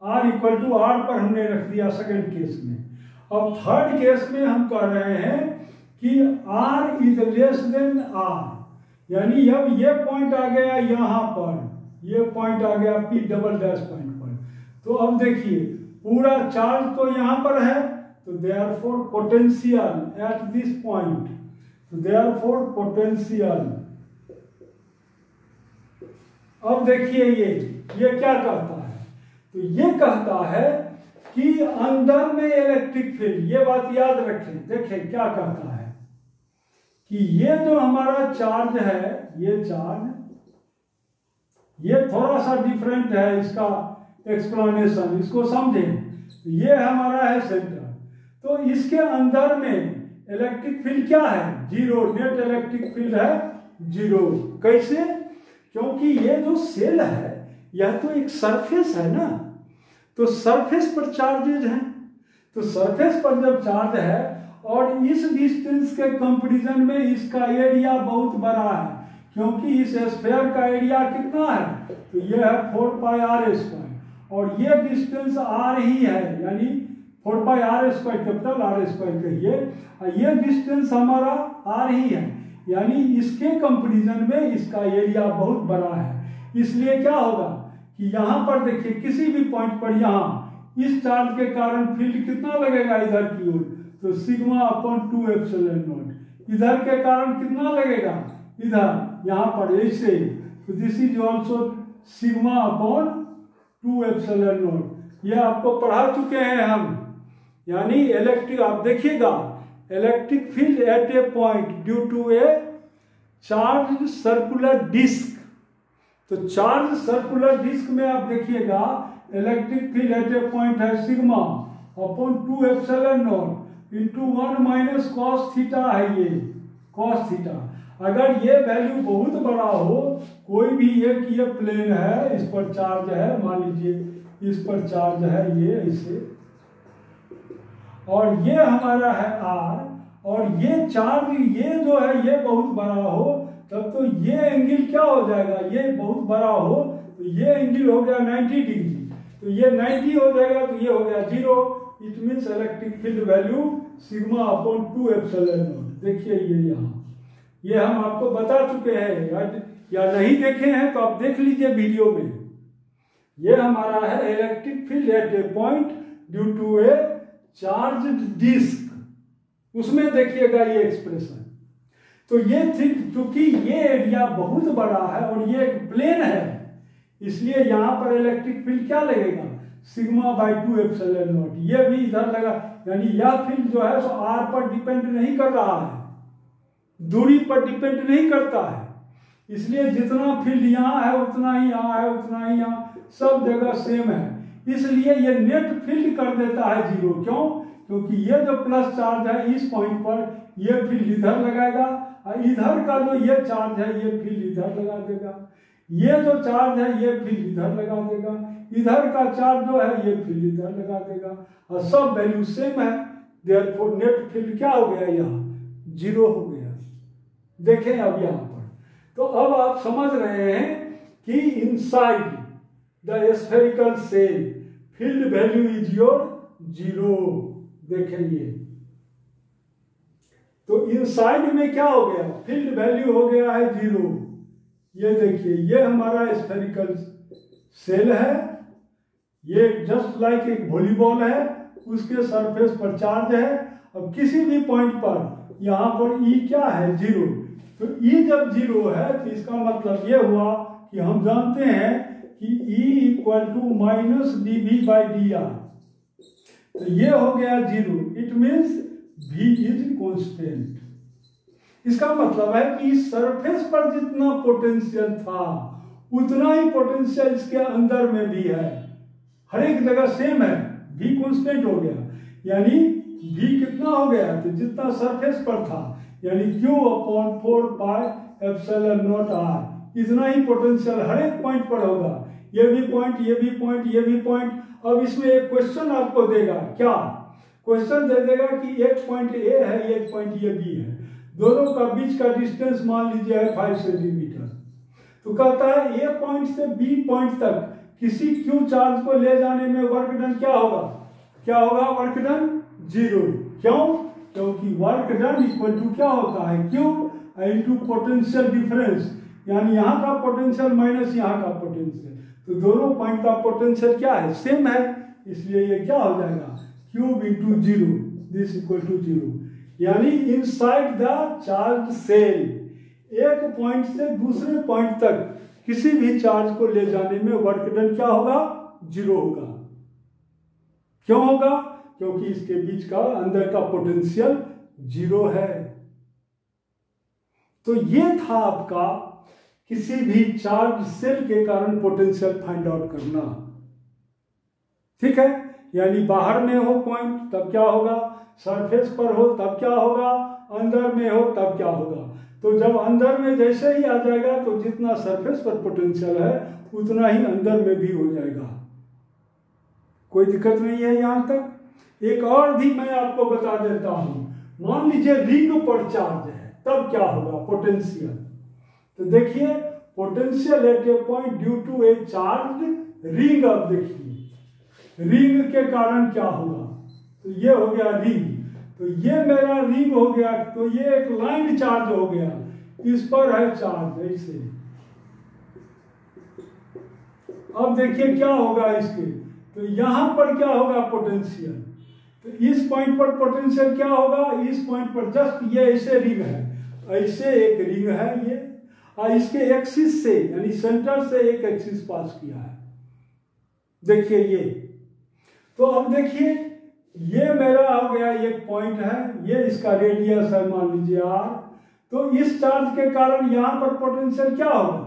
r इक्वल टू r पर हमने रख दिया सेकंड केस में। अब थर्ड केस में हम कह रहे हैं कि r is less than r, यानी अब ये पॉइंट आ गया यहाँ पर, ये पॉइंट आ गया p डबल डैश पॉइंट पर। तो अब देखिए पूरा चार्ज तो यहाँ पर है, तो therefore potential at this point, तो देयरफॉर पोटेंशियल। अब देखिए ये क्या कहता है, तो ये कहता है कि अंदर में इलेक्ट्रिक फील्ड, ये बात याद रखें। देखें क्या कहता है कि ये जो हमारा चार्ज है, ये चार्ज, ये थोड़ा सा डिफरेंट है इसका एक्सप्लेनेशन, इसको समझें। ये हमारा है सेंटर, तो इसके अंदर में इलेक्ट्रिक फील्ड क्या है? जीरो। नेट इलेक्ट्रिक फील्ड है जीरो। कैसे? क्योंकि ये जो सेल है यह तो एक सरफेस है ना, तो सरफेस पर चार्जेज हैं, तो सरफेस पर जब चार्ज है और इस डिस्टेंस के कंपैरिजन में इसका एरिया बहुत बड़ा है, क्योंकि इस स्फीयर का एरिया कितना है? तो ये है 4 पाई आर स्क्वायर, और ये डिस्टेंस आर ही है, यानी 4 pi R square, capital R square कहिए, ये डिस्टेंस हमारा आर ही है, यानी इसके कंपैरिजन में इसका एरिया बहुत बड़ा है। इसलिए क्या होगा कि यहाँ पर देखिए किसी भी पॉइंट पर यहाँ इस चार्ज के कारण फील्ड कितना लगेगा इधर की ओर, तो सिग्मा अपॉन 2 एप्सिलॉन नॉट। इधर के कारण कितना लगेगा इधर, यहाँ पर ऐसे, तो this is also sigma upon 2 epsilon naught. ये आपको पढ़ा चुके हैं हम, यानी इलेक्ट्रिक, आप देखिएगा electric field at a point due to a charge circular disc. तो चार्ज सर्कुलर डिस्क में आप देखिएगा electric field at a point है sigma upon 2 epsilon not into 1 minus cos theta है, ये कॉस थीटा। अगर ये वैल्यू बहुत बड़ा हो, कोई भी एक ये प्लेन है, इस पर चार्ज है, मान लीजिए इस पर चार्ज है ये ऐसे, और ये हमारा है R, और ये चार्ज ये जो है ये बहुत बड़ा हो, तब तो ये एंगल क्या हो जाएगा, ये बहुत बड़ा हो तो ये एंगल हो गया 90 डिग्री, तो ये 90 हो जाएगा, तो ये हो गया 0। It means electric field value sigma upon 2 epsilon naught. देखिए ये यहाँ, ये हम आपको बता चुके हैं, या नहीं देखे हैं तो आप देख लीजिए वीडियो में। ये हमारा है electric field at a point due to a charge disc, उसमें देखिएगा ये एक्सप्रेशन। तो ये थिंक, चूंकि ये एरिया बहुत बड़ा है और ये एक प्लेन है, इसलिए यहाँ पर इलेक्ट्रिक फील्ड क्या लगेगा, सिग्मा बाई 2 एप्सिलॉन नॉट। ये भी इधर लगा, यानी यह फील्ड जो है सो आर पर डिपेंड नहीं कर रहा है, दूरी पर डिपेंड नहीं करता है, इसलिए जितना फील्ड यहाँ है उतना ही यहाँ है, उतना ही यहाँ, सब जगह सेम है। इसलिए ये नेट फील्ड कर देता है 0। क्यों? क्योंकि ये जो प्लस चार्ज है इस पॉइंट पर, ये फील्ड इधर लगाएगा, और इधर का जो ये चार्ज है ये फील्ड इधर लगा देगा, ये जो चार्ज है ये फील्ड इधर लगा देगा, इधर का चार्ज जो है ये फील्ड इधर लगा देगा, और सब वैल्यू सेम है। देयरफॉर नेट फील्ड क्या हो गया, यहाँ 0 हो गया। देखें अब यहाँ पर, तो अब आप समझ रहे हैं कि inside the spherical shell field value is your 0। देखेंगे तो इनसाइड में क्या हो गया, फील्ड वैल्यू हो गया है 0। ये देखिए ये हमारा स्फेरिकल सेल है, ये जस्ट लाइक एक वॉलीबॉल है, उसके सरफेस पर चार्ज है। अब किसी भी पॉइंट पर यहाँ पर E क्या है, 0। तो E जब 0 है तो इसका मतलब ये हुआ कि हम जानते हैं कि E equal to minus dV by dr, तो ये हो गया 0। It means V is constant. इसका मतलब है कि इस सरफेस पर जितना पोटेंशियल था उतना ही पोटेंशियल इसके अंदर में भी है, हर एक जगह सेम है, V कॉन्स्टेंट हो गया, यानी V कितना हो गया, तो जितना सरफेस पर था, यानी Q upon 4 pi epsilon not R, इतना ही पोटेंशियल हर एक पॉइंट पर होगा। ये भी पॉइंट, ये भी पॉइंट, ये भी पॉइंट। अब इसमें एक क्वेश्चन आपको देगा, क्या क्वेश्चन दे देगा कि एक पॉइंट A है, एक पॉइंट ये B है, दोनों का बीच का डिस्टेंस मान लीजिए है 5 सेंटीमीटर। तो कहता है A पॉइंट से B पॉइंट तक किसी Q चार्ज को ले जाने में वर्क डन क्या होगा? क्या होगा? Work done 0। क्यों? क्योंकि वर्क डन इक्वल टू क्या होता है? Q इंटू पोटेंशियल डिफरेंस, यानी यहाँ का पोटेंशियल माइनस यहाँ का पोटेंशियल, तो दोनों पॉइंट का पोटेंशियल क्या है? सेम है, इसलिए ये क्या हो जाएगा? Q into 0 this equal to 0। यानी इनसाइड द चार्ज सेल एक पॉइंट से दूसरे पॉइंट तक किसी भी चार्ज को ले जाने में वर्क डन क्या होगा? 0 होगा। क्यों होगा? क्योंकि इसके बीच का अंदर का पोटेंशियल 0 है। तो ये था आपका किसी भी चार्ज सेल के कारण पोटेंशियल फाइंड आउट करना। ठीक है, यानी बाहर में हो पॉइंट तब क्या होगा, सरफेस पर हो तब क्या होगा, अंदर में हो तब क्या होगा। तो जब अंदर में जैसे ही आ जाएगा तो जितना सरफेस पर पोटेंशियल है उतना ही अंदर में भी हो जाएगा। कोई दिक्कत नहीं है यहां तक। एक और भी मैं आपको बता देता हूं, मान लीजिए रिंग पर चार्ज है तब क्या होगा? पोटेंशियल। तो देखिए potential at a point due to a charge ring. अब देखिए रिंग के कारण क्या होगा? तो ये हो गया रिंग, तो ये मेरा रिंग हो गया, तो ये एक लाइन चार्ज हो गया, इस पर है चार्ज ऐसे। अब देखिए क्या होगा इसके, तो यहां पर क्या होगा? पोटेंशियल। तो इस पॉइंट पर पोटेंशियल क्या होगा? इस पॉइंट पर जस्ट ये ऐसे रिंग है, ऐसे एक रिंग है ये, और इसके एक्सिस से यानी सेंटर से एक एक्सिस पास किया है। देखिए ये, तो अब देखिए ये मेरा हो गया एक पॉइंट है, ये इसका रेडियस है मान लीजिए r। तो इस चार्ज के कारण यहाँ पर पोटेंशियल क्या होगा?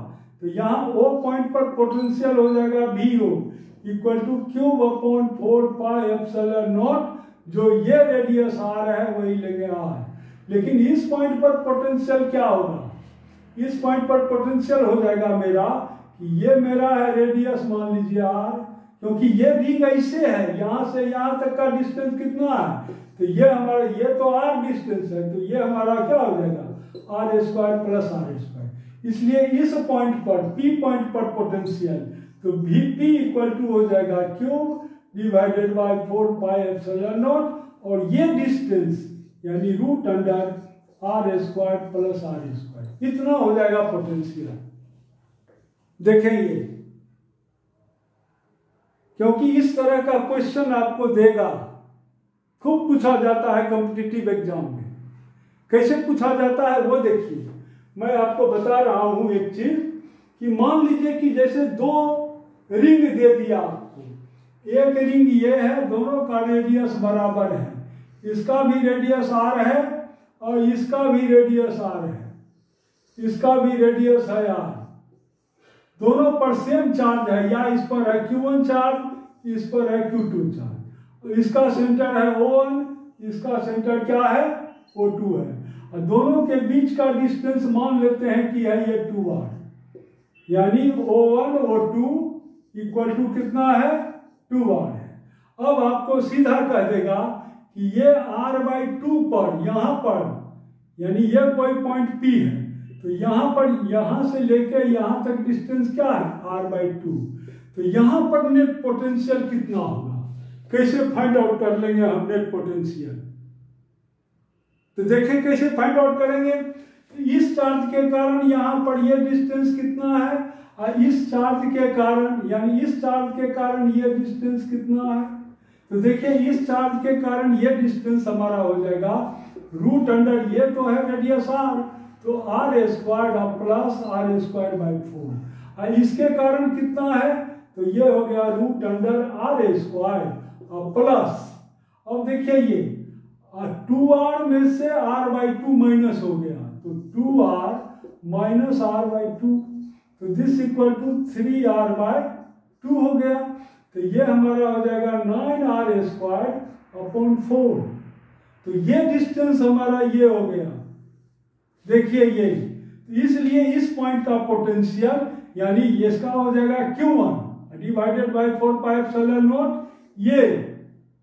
तो यहाँ O पॉइंट पर पोटेंशियल हो जाएगा VO equal to cube upon 4 pi epsilon not, जो ये रेडियस r है वही लेंगे r। लेकिन इस पॉइंट पर पोटेंशियल क्या होगा? इस पॉइंट पर पोटेंशियल हो जाएगा मेरा कि ये मेरा है रेडियस मान लीजिए r, क्योंकि ये रिंग ऐसे है, यहां से यहां तक का डिस्टेंस कितना है? तो ये हमारा, ये तो r डिस्टेंस है, तो ये हमारा क्या हो जाएगा? r square plus r square. इसलिए इस पॉइंट पर P पॉइंट पर पोटेंशियल, तो Vp इक्वल टू हो जाएगा Q divided by 4 pi epsilon not, और ये डिस्टेंस यानी root under r square plus r square, इतना हो जाएगा पोटेंशियल। देखेंगे, क्योंकि इस तरह का क्वेश्चन आपको देगा, खूब पूछा जाता है कॉम्पिटिटिव एग्जाम में। कैसे पूछा जाता है वो देखिए, मैं आपको बता रहा हूं एक चीज कि मान लीजिए कि जैसे दो रिंग दे दिया आपको, एक रिंग ये है, दोनों का रेडियस बराबर है, इसका भी रेडियस r है और इसका भी रेडियस r है, इसका भी रेडियस है r, दोनों पर सेम चार्ज है, या इस पर है Q1 चार्ज, इस पर है Q2 चार्ज, इसका सेंटर है O1, इसका सेंटर क्या है? O2 है, और दोनों के बीच का डिस्टेंस मान लेते हैं कि है ये 2r, यानी O1 O2 इक्वल टू कितना है? 2r है। अब आपको सीधा कह देगा कि ये r/2 पर, यहां पर यानी ये कोई पॉइंट P है, तो यहां पर, यहां से लेकर यहां तक डिस्टेंस क्या है? r/2। तो यहां पर नेट पोटेंशियल कितना होगा? कैसे फाइंड आउट कर लेंगे हम नेट पोटेंशियल? तो देखें कैसे फाइंड आउट करेंगे। इस चार्ज के कारण यहां पर ये डिस्टेंस कितना है, और इस चार्ज के कारण यानी इस चार्ज के कारण ये डिस्टेंस कितना है? तो देखिए इस चार्ज के कारण ये डिस्टेंस हमारा हो जाएगा रूट अंडर, ये तो है रेडियस r, तो r square plus r square by 4, और इसके कारण कितना है? तो ये हो गया root under r square plus, अब देखिए ये 2r में से r/2 माइनस हो गया, तो 2r माइनस r/2, तो दिस इक्वल टू 3r/2 हो गया। तो ये हमारा हो जाएगा 9r स्क्वायर अपॉन 4, तो ये डिस्टेंस हमारा ये हो गया। देखिए ये, इसलिए इस पॉइंट का पोटेंशियल यानी इसका हो जाएगा Q1 divided by 4 pi epsilon naught, ये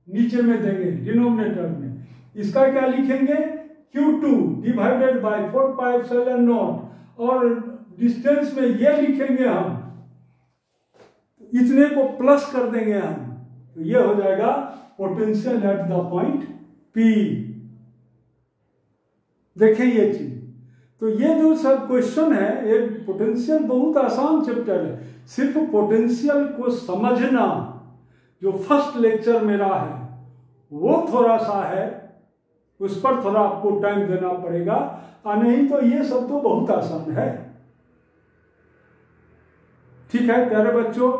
नीचे में देंगे डिनोमिनेटर में, इसका क्या लिखेंगे? Q2 divided by 4 pi epsilon not, और डिस्टेंस में ये लिखेंगे हम, इतने को प्लस कर देंगे हम, तो ये हो जाएगा potential at the point P। देखें ये चीज, तो ये जो सब क्वेश्चन है, ये पोटेंशियल बहुत आसान चैप्टर है। सिर्फ पोटेंशियल को समझना जो फर्स्ट लेक्चर मेरा है वो थोड़ा सा है, उस पर थोड़ा आपको टाइम देना पड़ेगा, और नहीं तो ये सब तो बहुत आसान है। ठीक है प्यारे बच्चों,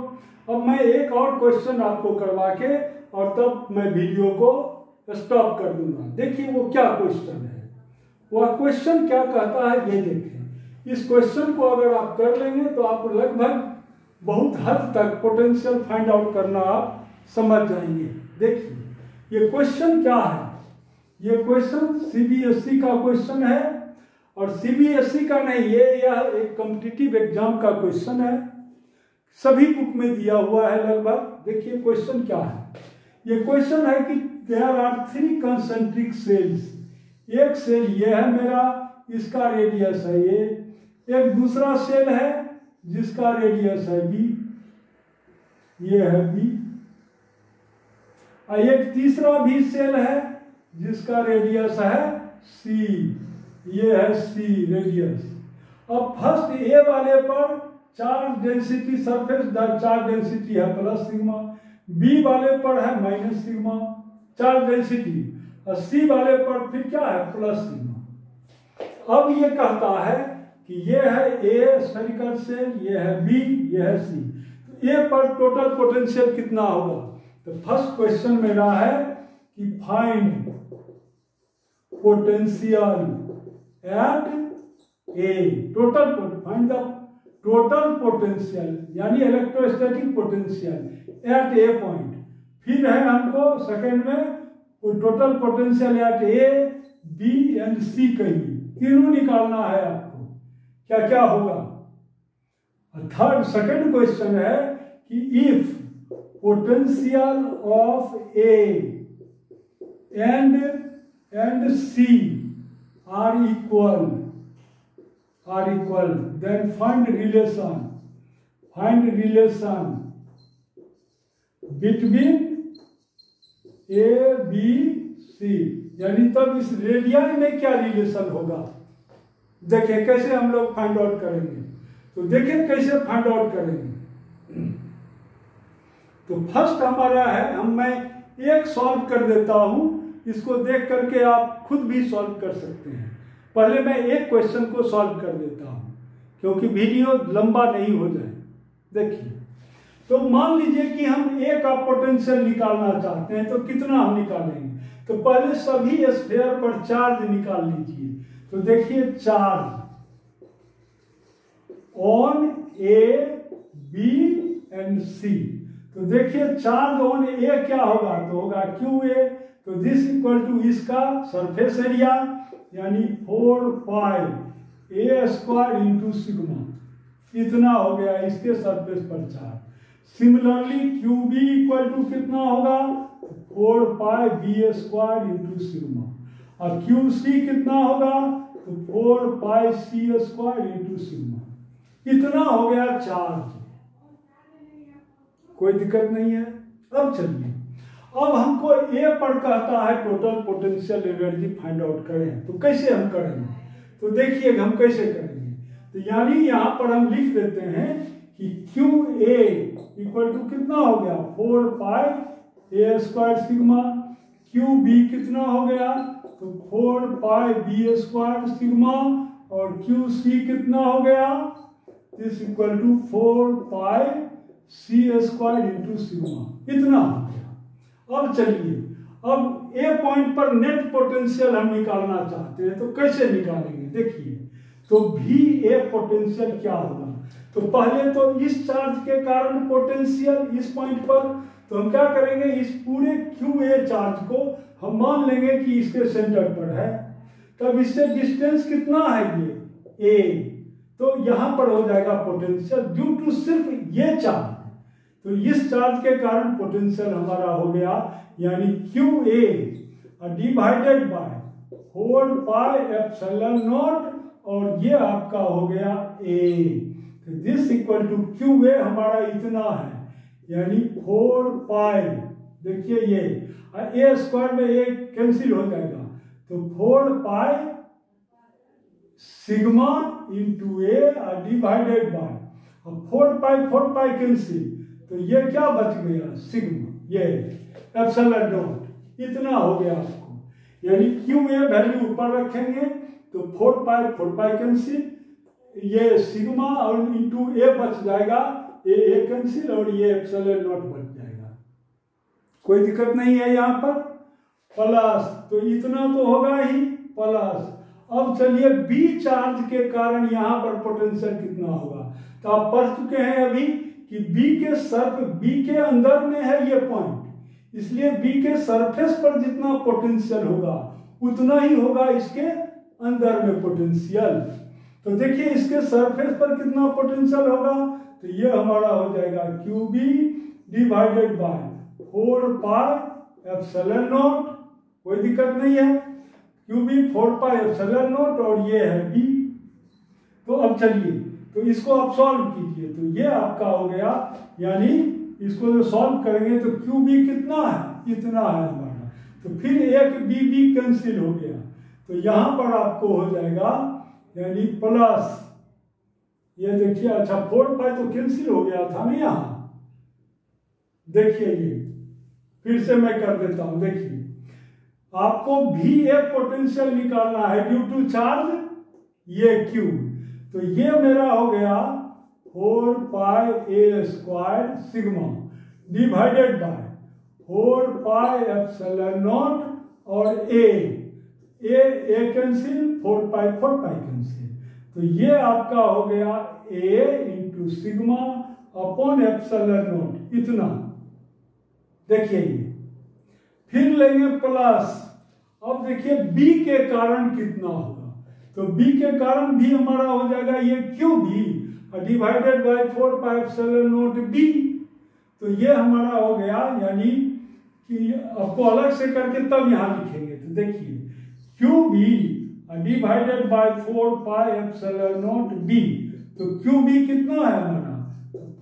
अब मैं एक और क्वेश्चन आपको करवा के और तब मैं वीडियो को स्टॉप कर दूंगा। देखिए वो क्या क्वेश्चन है, वह क्वेश्चन क्या कहता है ये देखें। इस क्वेश्चन को अगर आप कर लेंगे तो आप लगभग बहुत हद तक पोटेंशियल फाइंड आउट करना आप समझ जाएंगे। देखिए ये क्वेश्चन क्या है, ये क्वेश्चन सीबीएसई का क्वेश्चन है, और सीबीएसई का नहीं, यह एक कॉम्पिटिटिव एग्जाम का क्वेश्चन है, सभी बुक में दिया हुआ है लगभग। देखिए क्वेश्चन क्या है, ये क्वेश्चन है कि देयर आर 3 कंसेंट्रिक सेल्स। एक सेल ये है मेरा, इसका रेडियस है ये, एक दूसरा सेल है जिसका रेडियस है बी, ये है बी, और एक तीसरा भी सेल है जिसका रेडियस है सी, ये है सी रेडियस। अब फर्स्ट ए वाले पर charge density, surface charge density है प्लस सिग्मा, बी वाले पर है माइनस सिग्मा चार्ज डेंसिटी, और सी वाले पर फिर क्या है प्लस सिग्मा। अब ये कहता है कि ये है ए स्फेरिकल सेल, ये है बी, ये है सी, तो ए पर टोटल पोटेंशियल कितना होगा। तो फर्स्ट क्वेश्चन मेरा है कि find potential at A, total find the total potential यानी electrostatic potential at a point. फिर है हमको सेकंड में total potential at A, B and C कहिए, तीनों निकालना है आपको, क्या क्या होगा। थर्ड सेकंड क्वेश्चन है कि if potential of A and C are equal, then find relation between A, B, C, यानी तब इस रेडियन में क्या रिलेशन होगा। देखें कैसे हम लोग फाइंड आउट करेंगे, तो देखें कैसे फाइंड आउट करेंगे। तो फर्स्ट हमारा है, मैं एक सॉल्व कर देता हूं, इसको देख करके आप खुद भी सॉल्व कर सकते हैं। पहले मैं एक क्वेश्चन को सॉल्व कर देता हूं क्योंकि वीडियो लंबा नहीं हो जाए। देखिए, तो मान लीजिए कि हम ए का पोटेंशियल निकालना चाहते हैं, तो कितना हम निकालेंगे। तो पहले सभी स्फीयर पर चार्ज निकाल लीजिए। तो देखिए charge on A, B and C. तो देखिए चार्ज ऑन ए क्या होगा, तो होगा क्यू ए। तो दिस इक्वल टू इसका सरफेस एरिया यानी 4 pi A square into sigma, इतना हो गया इसके सरफेस पर charge. Similarly Q B equal to कितना होगा, 4 pi B square into sigma, और क्यू सी कितना होगा, तो 4 pi C square into sigma, इतना हो गया चार्ज। कोई दिक्कत नहीं है। अब चलिए, अब हमको ए पर कहता है total potential energy find out करें, तो कैसे हम करेंगे। तो देखिए हम कैसे करेंगे। तो यानी यहाँ पर हम लिख देते हैं कि क्यू ए इक्वल टू कितना हो गया, 4 pi A square sigma, Q B कितना हो गया, तो 4 पाई बी स्क्वायर सिग्मा, और क्यू सी कितना हो गया, this equal to 4 pi C square into sigma, इतना हो गया। अब चलिए, अब ए पॉइंट पर नेट पोटेंशियल हम निकालना चाहते हैं, तो कैसे निकालेंगे। देखिए, तो भी ए पोटेंशियल क्या होगा। तो पहले तो इस चार्ज के कारण पोटेंशियल इस पॉइंट पर, तो हम क्या करेंगे, इस पूरे क्यू ए चार्ज को हम मान लेंगे कि इसके सेंटर पर है। तब इससे डिस्टेंस कितना है ये ए, तो यहां पर हो जाएगा पोटेंशियल ड्यू टू सिर्फ ये चार्ज। तो इस चार्ज के कारण पोटेंशियल हमारा हो गया यानी Q A divided by 4 pi epsilon not, और ये आपका हो गया ए। तो this equal to Q A हमारा इतना है, यानी 4 पाई, देखिए ये ए स्क्वायर में ए कैंसिल हो जाएगा, तो 4 पाई सिग्मा इंटू ए डिवाइडेड बाय, अब 4 पाई कैंसिल, तो ये क्या बच गया सिग्मा, ये एप्सिलॉन नॉट, इतना हो गया आपको। यानी क्यू ए वैल्यू ऊपर रखेंगे तो 4 पाई कैंसिल, ये सिग्मा और इंटू ए बच जाएगा, ए कैंसिल और ये एप्सिलॉन नॉट बच जाएगा, कोई दिक्कत नहीं है यहाँ पर। प्लस तो इतना तो होगा ही प्लस। अब चलिए बी चार्ज के कारण यहाँ पर पोटेंशियल कितना होगा, तो आप पढ़ चुके हैं अभी कि बी के अंदर में है ये पॉइंट, इसलिए बी के सरफेस पर जितना पोटेंशियल होगा उतना ही होगा इसके अंदर में पोटेंशियल। तो देखिए इसके सरफेस पर कितना पोटेंशियल होगा, तो ये हमारा हो जाएगा Q B divided by 4 pi epsilon naught, कोई दिक्कत नहीं है, Q B 4 pi epsilon not और ये है बी। तो अब चलिए तो इसको आप सॉल्व कीजिए, तो ये आपका हो गया, यानी इसको जो सॉल्व करेंगे तो क्यू बी कितना है, इतना है हमारा, तो फिर एक बी कैंसिल हो गया, तो यहां पर आपको हो जाएगा यानी प्लस, ये देखिए अच्छा 4 पाई तो कैंसिल हो गया था ना यहाँ, देखिए ये फिर से मैं कर देता हूं, देखिए आपको भी एक पोटेंशियल निकालना है ड्यू टू चार्ज ये क्यू, तो ये मेरा हो गया 4 pi A square sigma divided by 4 pi epsilon not और ए कैंसिल, 4 पाई कैंसिल, तो ये आपका हो गया A into sigma upon epsilon naught, इतना, देखिए ये फिर लेंगे प्लस। अब देखिए बी के कारण कितना होगा, तो बी के कारण भी हमारा हो जाएगा ये Q B divided by 4 pi epsilon naught B, तो ये हमारा हो गया, यानी कि आपको अलग से करके तब यहां लिखेंगे, तो देखिए Q B divided by 4 pi epsilon naught B, तो क्यू बी कितना है हमारा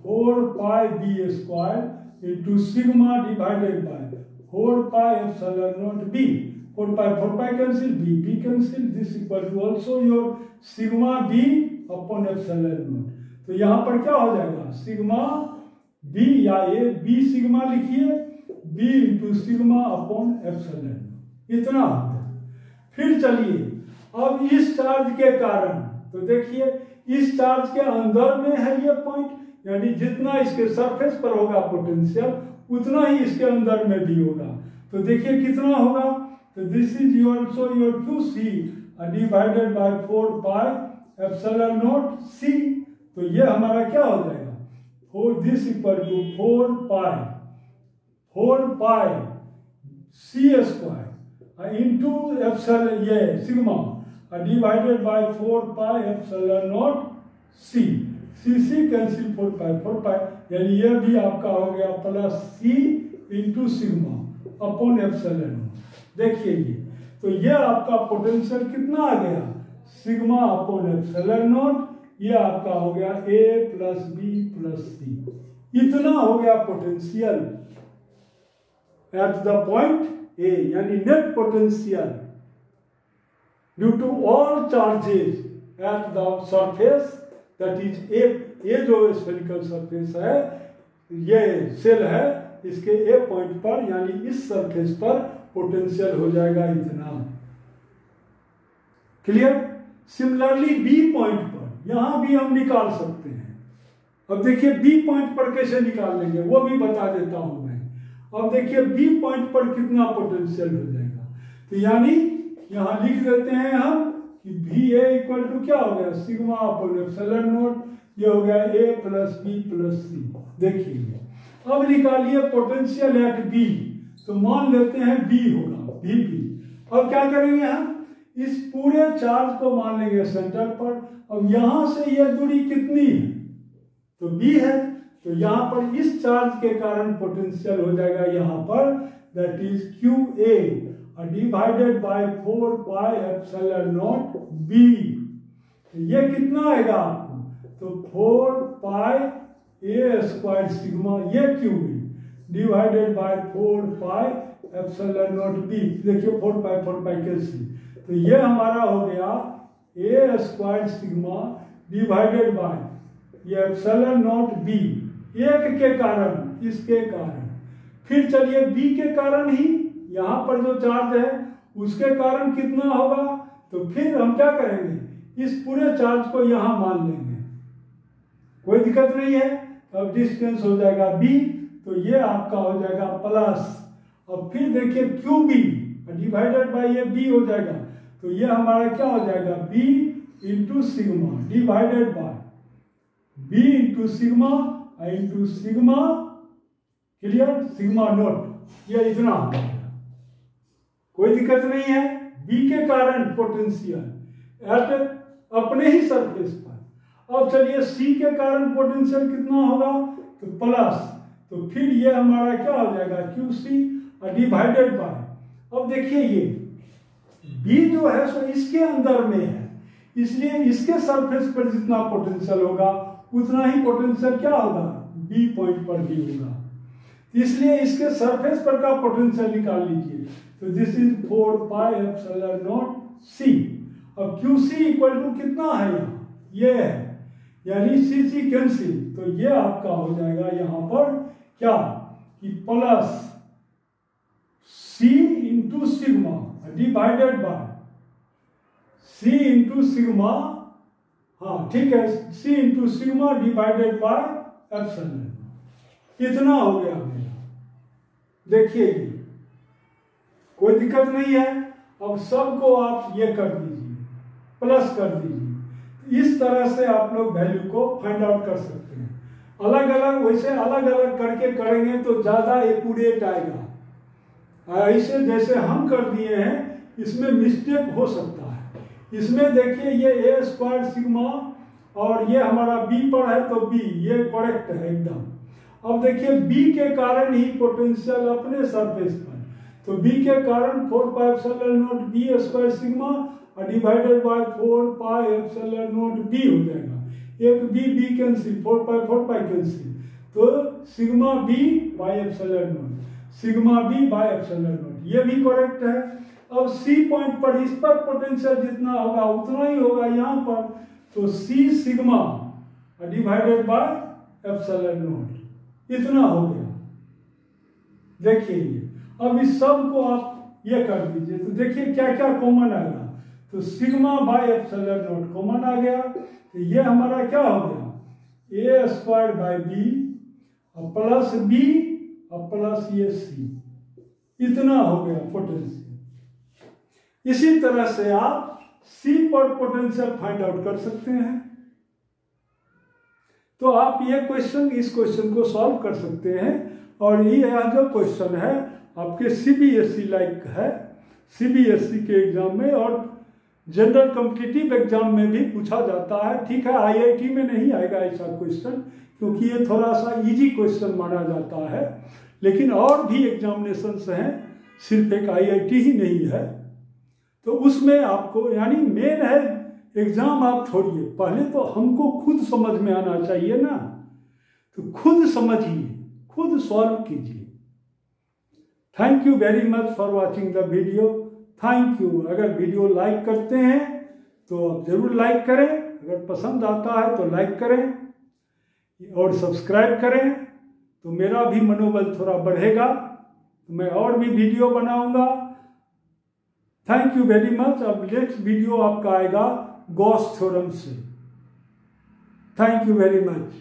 4 pi B square into sigma divided by 4 pi epsilon naught B, 4 pi cancel, B cancel, this equal to also your sigma B upon epsilon naught, तो यहाँ पर क्या हो जाएगा सिग्मा बी, या ये बी सिग्मा लिखिए, B into sigma upon epsilon, इतना हो गया। फिर चलिए अब इस चार्ज के कारण, तो देखिए इस चार्ज के अंदर में है ये पॉइंट, यानी जितना इसके सरफेस पर होगा पोटेंशियल उतना ही इसके अंदर में भी होगा, तो देखिए कितना होगा, तो this is also your Q C divided by 4 pi epsilon naught C, तो ये हमारा क्या हो जाएगा 4, this equal to 4 pi C square into epsilon ये sigma divided by 4 pi epsilon naught C, C cancel 4 pi, यानी ये भी आपका हो गया plus C into sigma upon epsilon naught, देखिए ये, तो ये आपका पोटेंशियल कितना आ गया सिग्मा अपॉन एप्सिलॉन नॉट, ये आपका हो गया A plus B plus C, इतना हो गया potential at the point A, यानी net potential due to all charges at the surface, that is a जो स्फेरिकल सरफेस है, ये सेल है, इसके ए पॉइंट पर यानी इस सरफेस पर पोटेंशियल हो जाएगा इतना, क्लियर। सिमिलरली बी पॉइंट पर यहां भी हम निकाल सकते हैं, अब देखिए बी पॉइंट पर कैसे निकाल लेंगे वो भी बता देता हूं मैं। अब देखिए बी पॉइंट पर कितना पोटेंशियल हो जाएगा, तो यानी यहां लिख देते हैं हम कि भी ए इक्वल टू क्या हो गया सिग्मा अपॉन एप्सिलॉन नॉट, ये हो गया ए प्लस बी प्लस सी, देखिए अब निकालिए पोटेंशियल एट बी, तो मान लेते हैं बी होगा बी। अब क्या करेंगे हम इस पूरे चार्ज को मान लेंगे सेंटर पर, अब यहां से यह दूरी कितनी है तो बी है, तो यहां पर इस चार्ज के कारण पोटेंशियल हो जाएगा यहां पर, that is Q A divided by 4 pi epsilon naught B, ये कितना आएगा आपको, तो 4 पाई ए स्क्वायर सिग्मा ये Q B divided by 4 pi epsilon naught B. देखिए 4 पाई कैंसिल, तो ये हमारा हो गया A square sigma divided by ये एप्सिलॉन नॉट बी, एक के कारण, इसके कारण। फिर चलिए बी के कारण ही यहाँ पर जो चार्ज है उसके कारण कितना होगा, तो फिर हम क्या करेंगे, इस पूरे चार्ज को यहाँ मान लेंगे, कोई दिक्कत नहीं है। अब डिस्टेंस हो जाएगा बी, तो ये आपका हो जाएगा प्लस। अब फिर देखिए क्यू बी डिवाइडेड बाई ये बी हो जाएगा, तो ये हमारा क्या हो जाएगा, B into sigma divided by B into sigma into sigma, clear, sigma naught, ये इतना हो जाएगा, कोई दिक्कत नहीं है। बी के कारण पोटेंशियल एट अपने ही सरफेस पर। अब चलिए सी के कारण पोटेंशियल कितना होगा, तो प्लस, तो फिर ये हमारा क्या हो जाएगा, क्यू सी डिवाइडेड बाय, अब देखिए ये बी जो है सो इसके अंदर में है, इसलिए इसके सरफेस पर जितना पोटेंशियल होगा उतना ही पोटेंशियल क्या होगा, बी पॉइंट पर भी होगा, इसलिए इसके सरफेस पर का पोटेंशियल निकाल लीजिए। तो this is 4 pi epsilon naught C. अब क्यू सी इक्वल टू कितना है यहाँ, ये है, यानी सी सी कैंसिल, तो ये आपका हो जाएगा यहाँ पर क्या, कि plus C into sigma divided by C into sigma, हाँ ठीक है, C into sigma divided by epsilon, इतना हो गया मेरा। देखिए ये कोई दिक्कत नहीं है। अब सबको आप ये कर दीजिए, प्लस कर दीजिए, इस तरह से आप लोग वैल्यू को फाइंड आउट कर सकते हैं। अलग अलग वैसे अलग अलग करके करेंगे तो ज़्यादा एक्यूरेट आएगा, ऐसे जैसे हम कर दिए हैं इसमें मिस्टेक हो सकता है। इसमें देखिए ये ए स्क्वायर सिग्मा और ये हमारा बी पर है, तो बी ये करेक्ट है एकदम। अब देखिए बी के कारण ही पोटेंशियल अपने सरफेस पर, तो बी के कारण 4 pi epsilon naught B square sigma divided by 4 pi epsilon naught B हो जाएगा। एक बी कैंसिल, 4 पाई कैंसिल, तो sigma B by epsilon naught, sigma B by epsilon naught, ये भी करेक्ट है। अब सी पॉइंट पर इस पर पोटेंशियल जितना होगा उतना ही होगा यहाँ पर, तो C sigma divided by epsilon naught, इतना हो गया। देखिए ये, अब इस सब को आप ये कर दीजिए, तो देखिए क्या क्या कॉमन आएगा, तो sigma by epsilon naught common आ गया, तो ये हमारा क्या हो गया, ए स्क्वायर बाय बी और प्लस बी और प्लस ये सी, इतना हो गया पोटेंशियल। इसी तरह से आप सी पर पोटेंशियल फाइंड आउट कर सकते हैं। तो आप ये क्वेश्चन, इस क्वेश्चन को सॉल्व कर सकते हैं, और ये जो क्वेश्चन है आपके सीबीएसई लाइक है, सीबीएसई के एग्जाम में और जनरल कॉम्पिटिटिव एग्जाम में भी पूछा जाता है। ठीक है, आईआईटी में नहीं आएगा ऐसा क्वेश्चन, क्योंकि ये थोड़ा सा इजी क्वेश्चन माना जाता है, लेकिन और भी एग्जामिनेशंस हैं, सिर्फ एक आईआईटी ही नहीं है, तो उसमें आपको, यानी मेन है एग्जाम आप छोड़िए, पहले तो हमको खुद समझ में आना चाहिए ना, तो खुद समझिए, खुद सॉल्व कीजिए। Thank you very much for watching the video, thank you. अगर वीडियो लाइक करते हैं तो आप जरूर लाइक करें, अगर पसंद आता है तो लाइक करें और सब्सक्राइब करें, तो मेरा भी मनोबल थोड़ा बढ़ेगा, तो मैं और भी वीडियो बनाऊंगा। Thank you very much. अब नेक्स्ट वीडियो आपका आएगा गॉस थ्योरम से। Thank you very much.